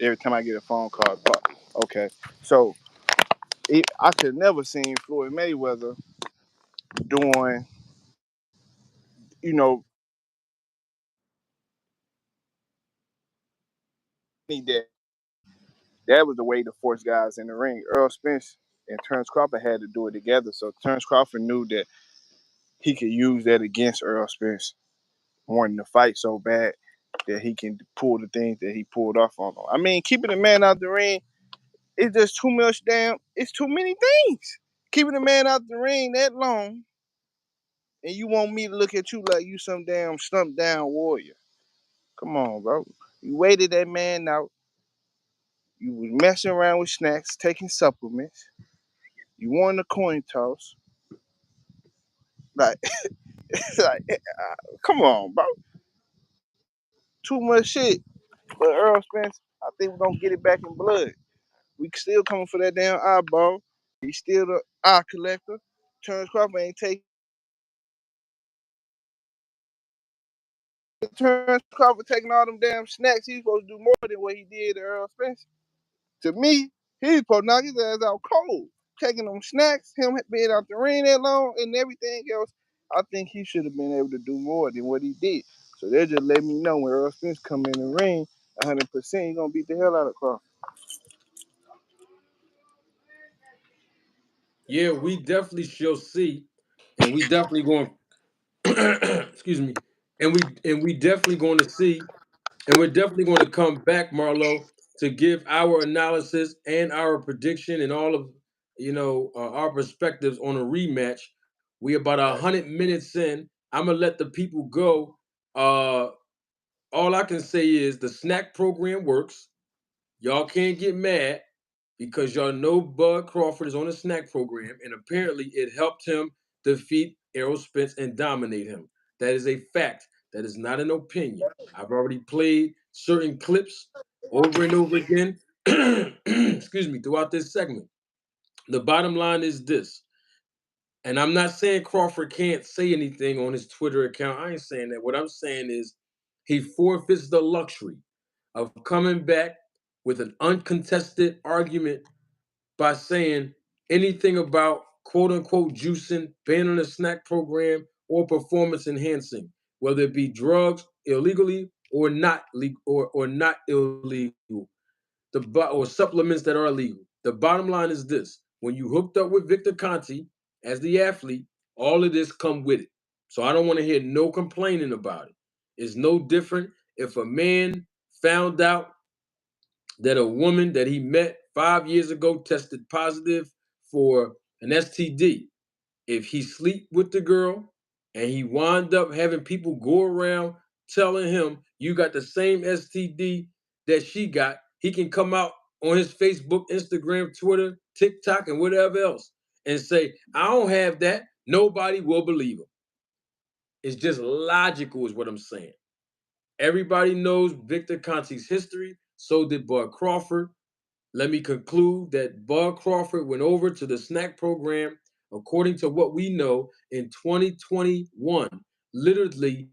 every time I get a phone call, okay. So I could never seen Floyd Mayweather doing, you know, that. That was the way to force guys in the ring. Earl Spence and Terrence Crawford had to do it together. So Terrence Crawford knew that he could use that against Earl Spence, wanting to fight so bad that he can pull the things that he pulled off on him. I mean, keeping a man out the ring, it's just too much it's too many things. Keeping a man out the ring that long, and you want me to look at you like you some damn stumped down warrior. Come on, bro. You waited that man out. You was messing around with snacks, taking supplements. You won the coin toss. Like, like, come on, bro. Too much shit. But Earl Spence, I think we're gonna get it back in blood. We still coming for that damn eyeball. He's still the eye collector. Terrence Crawford ain't taking. Terrence Crawford taking all them damn snacks. He's supposed to do more than what he did to Earl Spence. To me, he's supposed to knock his ass out cold. Taking them snacks, him being out the ring that long, and everything else. I think he should have been able to do more than what he did. So they just let me know when Earl Spence come in the ring, 100%, he's gonna beat the hell out of Crawford. Yeah, we definitely shall see, and we definitely going. Excuse me, and we definitely going to see, and we're definitely going to come back, Marlo, to give our analysis and our prediction and all of our perspectives on a rematch. We about 100 minutes in. I'm gonna let the people go. All I can say is the snack program works. Y'all can't get mad because y'all know Bud Crawford is on a snack program, and apparently it helped him defeat Errol Spence and dominate him. That is a fact. That is not an opinion. I've already played certain clips over and over again, excuse me, throughout this segment. The bottom line is this, and I'm not saying Crawford can't say anything on his Twitter account. I ain't saying that. What I'm saying is he forfeits the luxury of coming back with an uncontested argument by saying anything about quote unquote juicing, banning a snack program, or performance enhancing, whether it be drugs illegally or not legal or not illegal, or supplements that are illegal. The bottom line is this: when you hooked up with Victor Conti as the athlete, all of this come with it. So I don't want to hear no complaining about it. It's no different if a man found out that a woman that he met 5 years ago tested positive for an STD. If he sleep with the girl and he wind up having people go around telling him you got the same STD that she got, he can come out on his Facebook, Instagram, Twitter, TikTok, and whatever else and say, I don't have that. Nobody will believe him. It's just logical, is what I'm saying. Everybody knows Victor Conti's history. So did Bud Crawford. Let me conclude that Bud Crawford went over to the snack program, according to what we know, in 2021, literally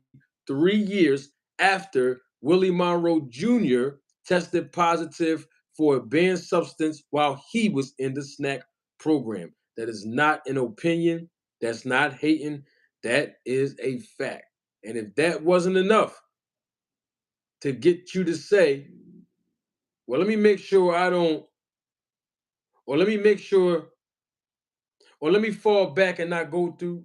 3 years after Willie Monroe Jr. tested positive for a banned substance while he was in the snack program. That is not an opinion. That's not hating. That is a fact. And if that wasn't enough to get you to say, well, let me make sure I don't, or let me make sure, or let me fall back and not go through.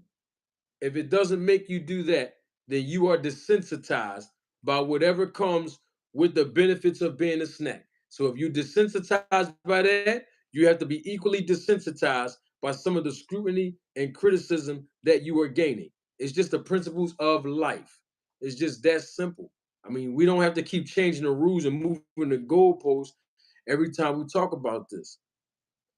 If it doesn't make you do that, then you are desensitized by whatever comes with the benefits of being a snack. So if you're desensitized by that, you have to be equally desensitized by some of the scrutiny and criticism that you are gaining. It's just the principles of life. It's just that simple. I mean, we don't have to keep changing the rules and moving the goalposts every time we talk about this.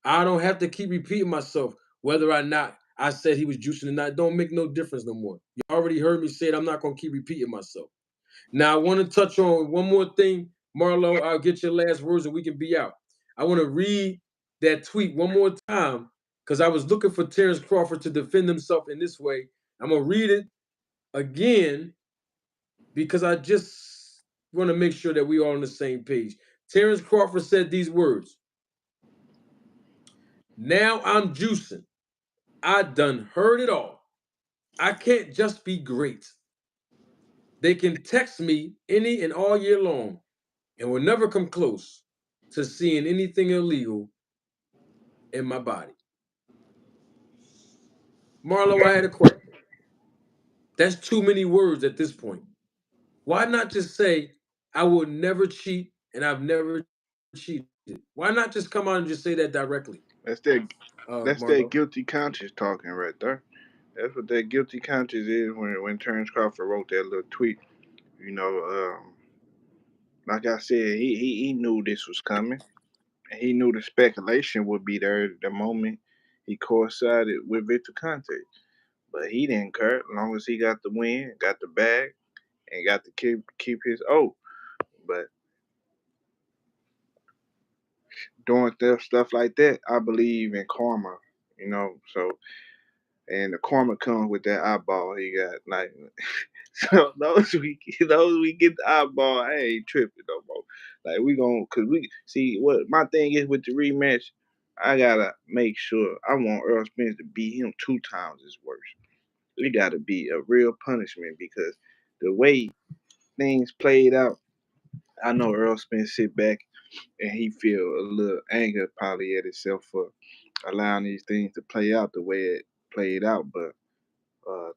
I don't have to keep repeating myself whether or not I said he was juicing or not. It don't make no difference no more. You already heard me say it. I'm not going to keep repeating myself. Now, I want to touch on one more thing. Marlo, I'll get your last words and we can be out. I want to read that tweet one more time because I was looking for Terrence Crawford to defend himself in this way. I'm going to read it again because I just want to make sure that we are on the same page. Terrence Crawford said these words: Now I'm juicing. I done heard it all. I can't just be great. They can text me any and all year long and will never come close to seeing anything illegal in my body. Marlo, I had a question. That's too many words at this point. Why not just say, I will never cheat and I've never cheated? Why not just come out and just say that directly, That's that that's Marlo? that guilty conscience talking right there. That's what that guilty conscience is when Terrence Crawford wrote that little tweet. You know, like I said, he knew this was coming. And he knew the speculation would be there the moment he coincided with Victor Conte. But he didn't care as long as he got the win, got the bag, and got to keep his oath. But doing stuff like that, I believe in karma. So and the karma comes with that eyeball he got. Like so those we get the eyeball, I ain't tripping no more. Like we gon' cause we see what my thing is with the rematch. I gotta make sure I want Earl Spence to beat him 2 times as worse. It gotta be a real punishment because the way things played out, I know Earl Spence sit back and he feel a little anger probably at himself for allowing these things to play out the way it played out, but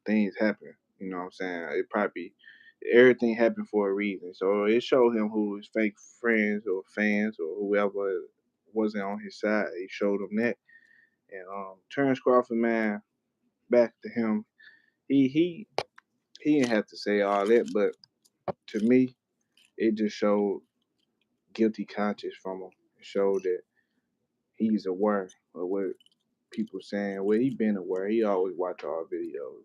things happen. You know what I'm saying? It probably everything happened for a reason. So it showed him who his fake friends or fans or whoever wasn't on his side. He showed them that. And Terrence Crawford, man, back to him. He he didn't have to say all that, but to me, it just showed guilty conscience from him. It showed that he's aware of what people saying. Well, he been aware. He always watch our videos.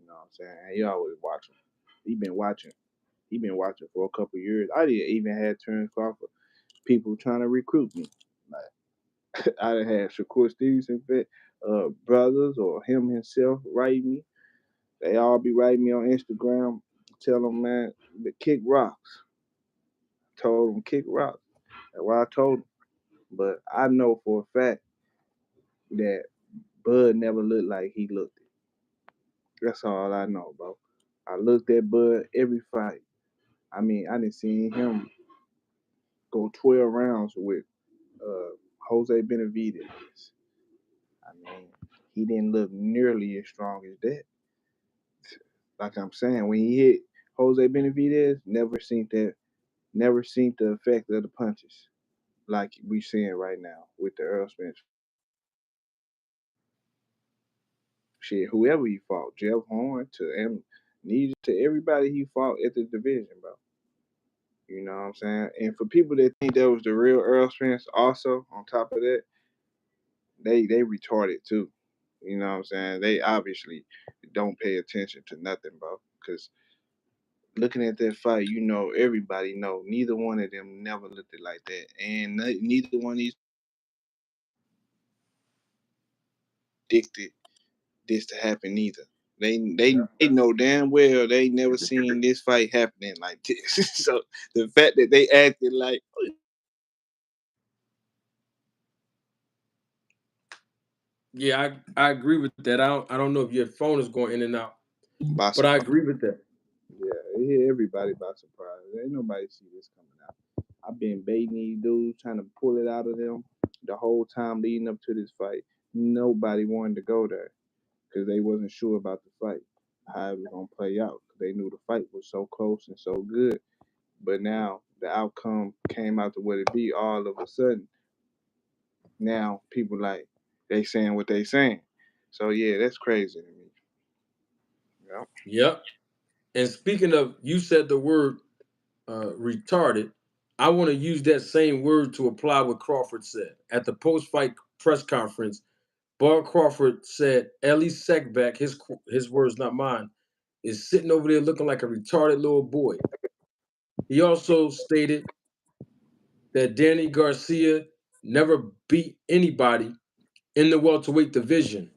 You know what I'm saying? He always watching. He been watching. He been watching for a couple years. I didn't even had Terrence Crawford people trying to recruit me. Like I done had Shakur Stevenson brothers or him himself write me. They all be writing me on Instagram. Tell them, man, to kick rocks. Told them kick rocks. That's what I told them. But I know for a fact that Bud never looked like he looked. That's all I know, bro. I looked at Bud every fight. I mean, I didn't see him go 12 rounds with uh, Jose Benavidez. I mean, he didn't look nearly as strong as that. Like I'm saying, when he hit Jose Benavidez, never seen the effect of the punches like we seeing right now with the Earl Spence. Shit, whoever he fought, Jeff Horn to Amnesia to everybody he fought at the division, bro. You know what I'm saying? And for people that think that was the real Earl Spence, also on top of that, they retarded too. You know what I'm saying? They obviously don't pay attention to nothing, bro. Because looking at that fight, you know, everybody know neither one of them never looked it like that, and neither one of these predicted this to happen either. They know damn well they never seen this fight happening like this. So the fact that they acted like Yeah, I agree with that. I don't know if your phone is going in and out, by but I surprise, agree with that. yeah, it hit everybody by surprise. Ain't nobody see this coming out. I've been baiting these dudes, trying to pull it out of them the whole time leading up to this fight. Nobody wanted to go there because they wasn't sure about the fight, how it was gonna play out. They knew the fight was so close and so good, but now the outcome came out to what it be. All of a sudden, now people like they saying what they saying. So yeah, that's crazy to me. Yeah. Yep. And speaking of, you said the word retarded. I want to use that same word to apply what Crawford said at the post-fight press conference. Bart Crawford said Ellie Seckbeck, his words, not mine, is sitting over there looking like a retarded little boy. He also stated that Danny Garcia never beat anybody in the welterweight division.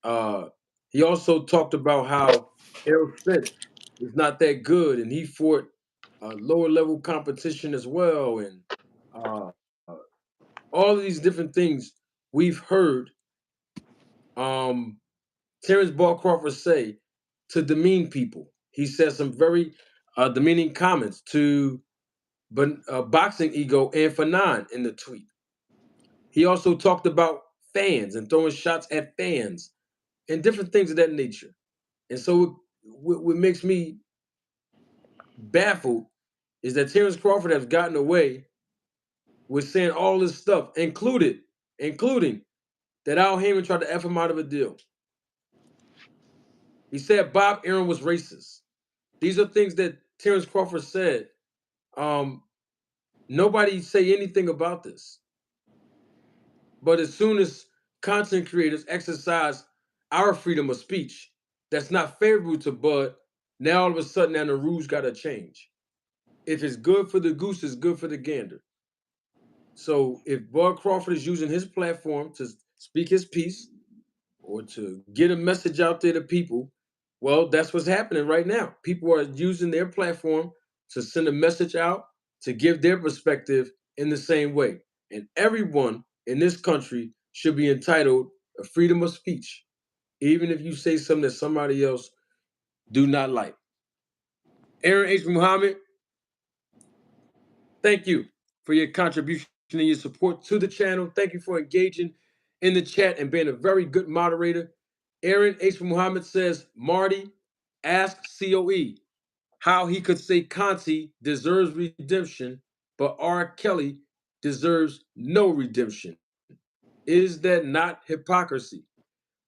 Uh, he also talked about how Errol Spence is not that good, and he fought lower level competition as well, and uh, all of these different things we've heard um, Terrence Ball Crawford say to demean people. He said some very demeaning comments to Boxing Ego and Fanon in the tweet. He also talked about fans and throwing shots at fans and different things of that nature. And so what makes me baffled is that Terrence Crawford has gotten away with saying all this stuff, including that Al Heyman tried to F him out of a deal. He said Bob Aaron was racist. These are things that Terrence Crawford said. Um, Nobody say anything about this. But as soon as content creators exercise our freedom of speech that's not favorable to Bud, now all of a sudden now the rules got to change. If it's good for the goose, it's good for the gander. So if Bud Crawford is using his platform to speak his piece or to get a message out there to people, well, that's what's happening right now. People are using their platform to send a message out, to give their perspective in the same way. And everyone in this country should be entitled a freedom of speech, even if you say something that somebody else do not like. Aaron H. Muhammad, thank you for your contribution and your support to the channel. Thank you for engaging in the chat and being a very good moderator. Aaron H. Muhammad says, Marty, ask COE how he could say Conti deserves redemption, but R. Kelly deserves no redemption. Is that not hypocrisy?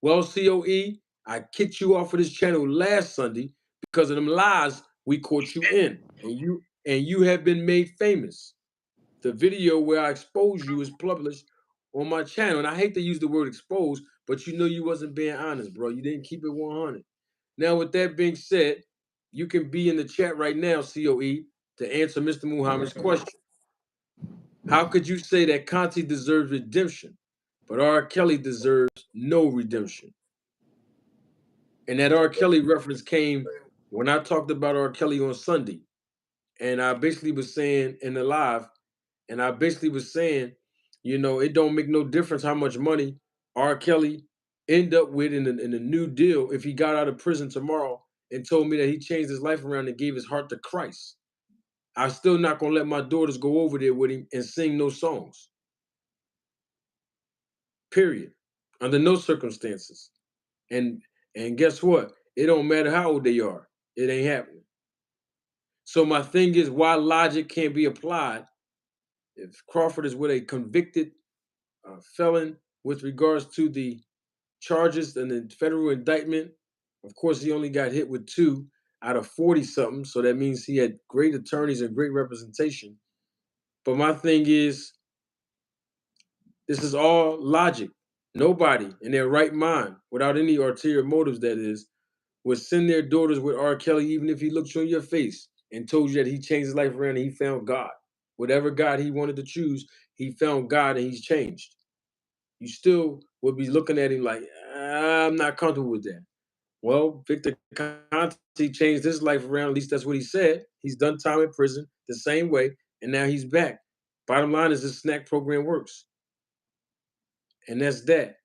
Well, COE, I kicked you off of this channel last Sunday because of them lies we caught you in, and you have been made famous. The video where I expose you is published on my channel. And I hate to use the word expose, but you know you wasn't being honest, bro. You didn't keep it 100. Now, with that being said, you can be in the chat right now, COE, to answer Mr. Muhammad's question. How could you say that Conti deserves redemption? but R. Kelly deserves no redemption. And that R. Kelly reference came when I talked about R. Kelly on Sunday. And I basically was saying in the live, and I basically was saying, it don't make no difference how much money R. Kelly end up with in a new deal if he got out of prison tomorrow and told me that he changed his life around and gave his heart to Christ. I'm still not gonna let my daughters go over there with him and sing no songs. Period. Under no circumstances. And guess what? It don't matter how old they are. It ain't happening. So my thing is, why logic can't be applied if Crawford is with a convicted felon with regards to the charges and the federal indictment. Of course, he only got hit with 2 out of 40 something. So that means he had great attorneys and great representation. But my thing is, this is all logic. Nobody in their right mind, without any ulterior motives, that is, would send their daughters with R. Kelly, even if he looked you in your face and told you that he changed his life around and he found God. Whatever God he wanted to choose, he found God and he's changed. You still would be looking at him like, I'm not comfortable with that. Well, Victor Conte changed his life around. At least that's what he said. He's done time in prison the same way, and now he's back. Bottom line is this snack program works. And that's that.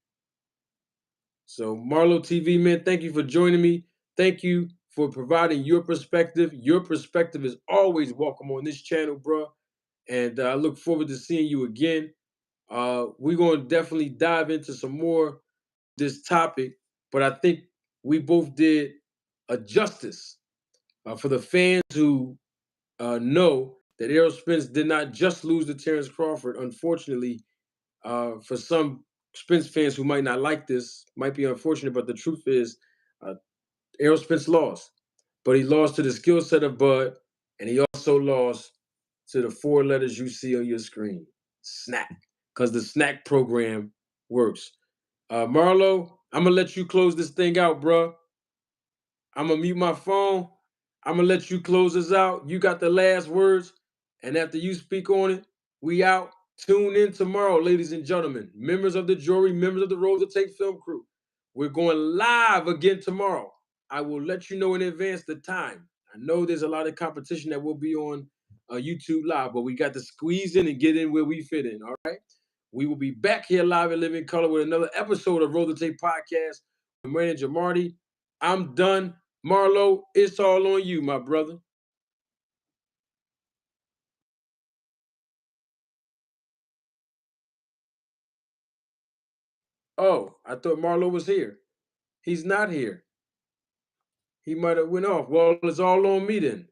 So, Marlo TV, man, thank you for joining me. Thank you for providing your perspective. Your perspective is always welcome on this channel, bro. And I look forward to seeing you again. We're going to definitely dive into some more this topic, but I think we both did a justice for the fans who know that Errol Spence did not just lose to Terrence Crawford. Unfortunately, for some Spence fans who might not like this, might be unfortunate, but the truth is, Errol Spence lost, but he lost to the skill set of Bud, and he also lost to the 4 letters you see on your screen, snack, because the snack program works. Marlo, I'm gonna let you close this thing out, bro. I'm gonna mute my phone. I'm gonna let you close this out. You got the last words, and after you speak on it, we out. Tune in tomorrow, ladies and gentlemen, members of the jury, members of the Roll the Tape film crew. We're going live again tomorrow. I will let you know in advance the time. I know there's a lot of competition that will be on YouTube Live, but we got to squeeze in and get in where we fit in, all right? We will be back here live in living color with another episode of Roll the Tape Podcast with manager Marty. I'm done. Marlo, it's all on you, my brother. Oh, I thought Marlo was here. He's not here. He might have went off. Well, it's all on me then.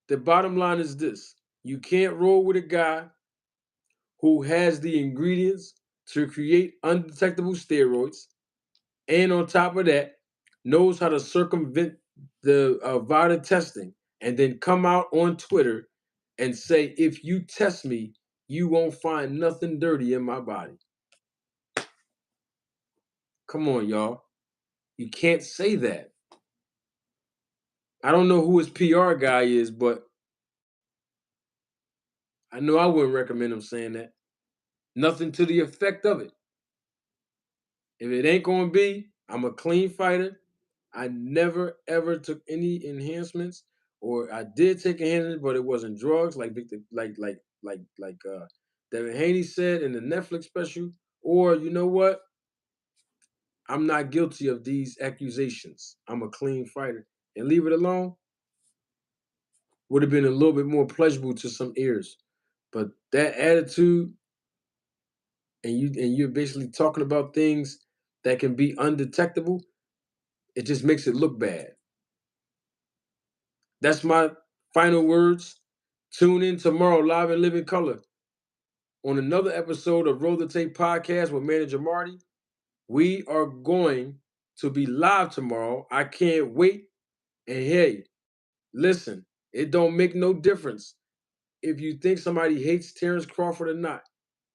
The bottom line is this. You can't roll with a guy who has the ingredients to create undetectable steroids, and on top of that, knows how to circumvent the VADA testing, and then come out on Twitter and say, if you test me, you won't find nothing dirty in my body. Come on, y'all. You can't say that. I don't know who his PR guy is, but I know I wouldn't recommend him saying that. Nothing to the effect of it. If it ain't gonna be, I'm a clean fighter. I never ever took any enhancements, or I did take enhancements, but it wasn't drugs like Victor, Devin Haney said in the Netflix special. Or you know what? I'm not guilty of these accusations. I'm a clean fighter, and leave it alone. Would have been a little bit more pleasurable to some ears, but that attitude, and you're basically talking about things that can be undetectable. It just makes it look bad. That's my final words. Tune in tomorrow, live and live in color, on another episode of Roll the Tape Podcast with manager Marty. We are going to be live tomorrow. I can't wait. And hey, listen, it don't make no difference if you think somebody hates Terrence Crawford or not.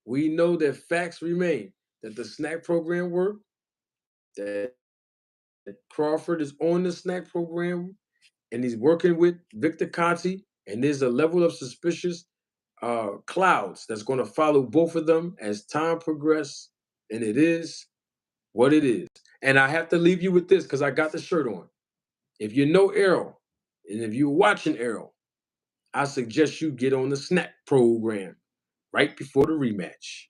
We know that facts remain, that the snack program worked, that Crawford is on the snack program, and he's working with Victor Conte, and there's a level of suspicious clouds that's going to follow both of them as time progresses, and it is what it is. And I have to leave you with this because I got the shirt on. If you know Errol, and if you're watching Errol, I suggest you get on the snack program right before the rematch.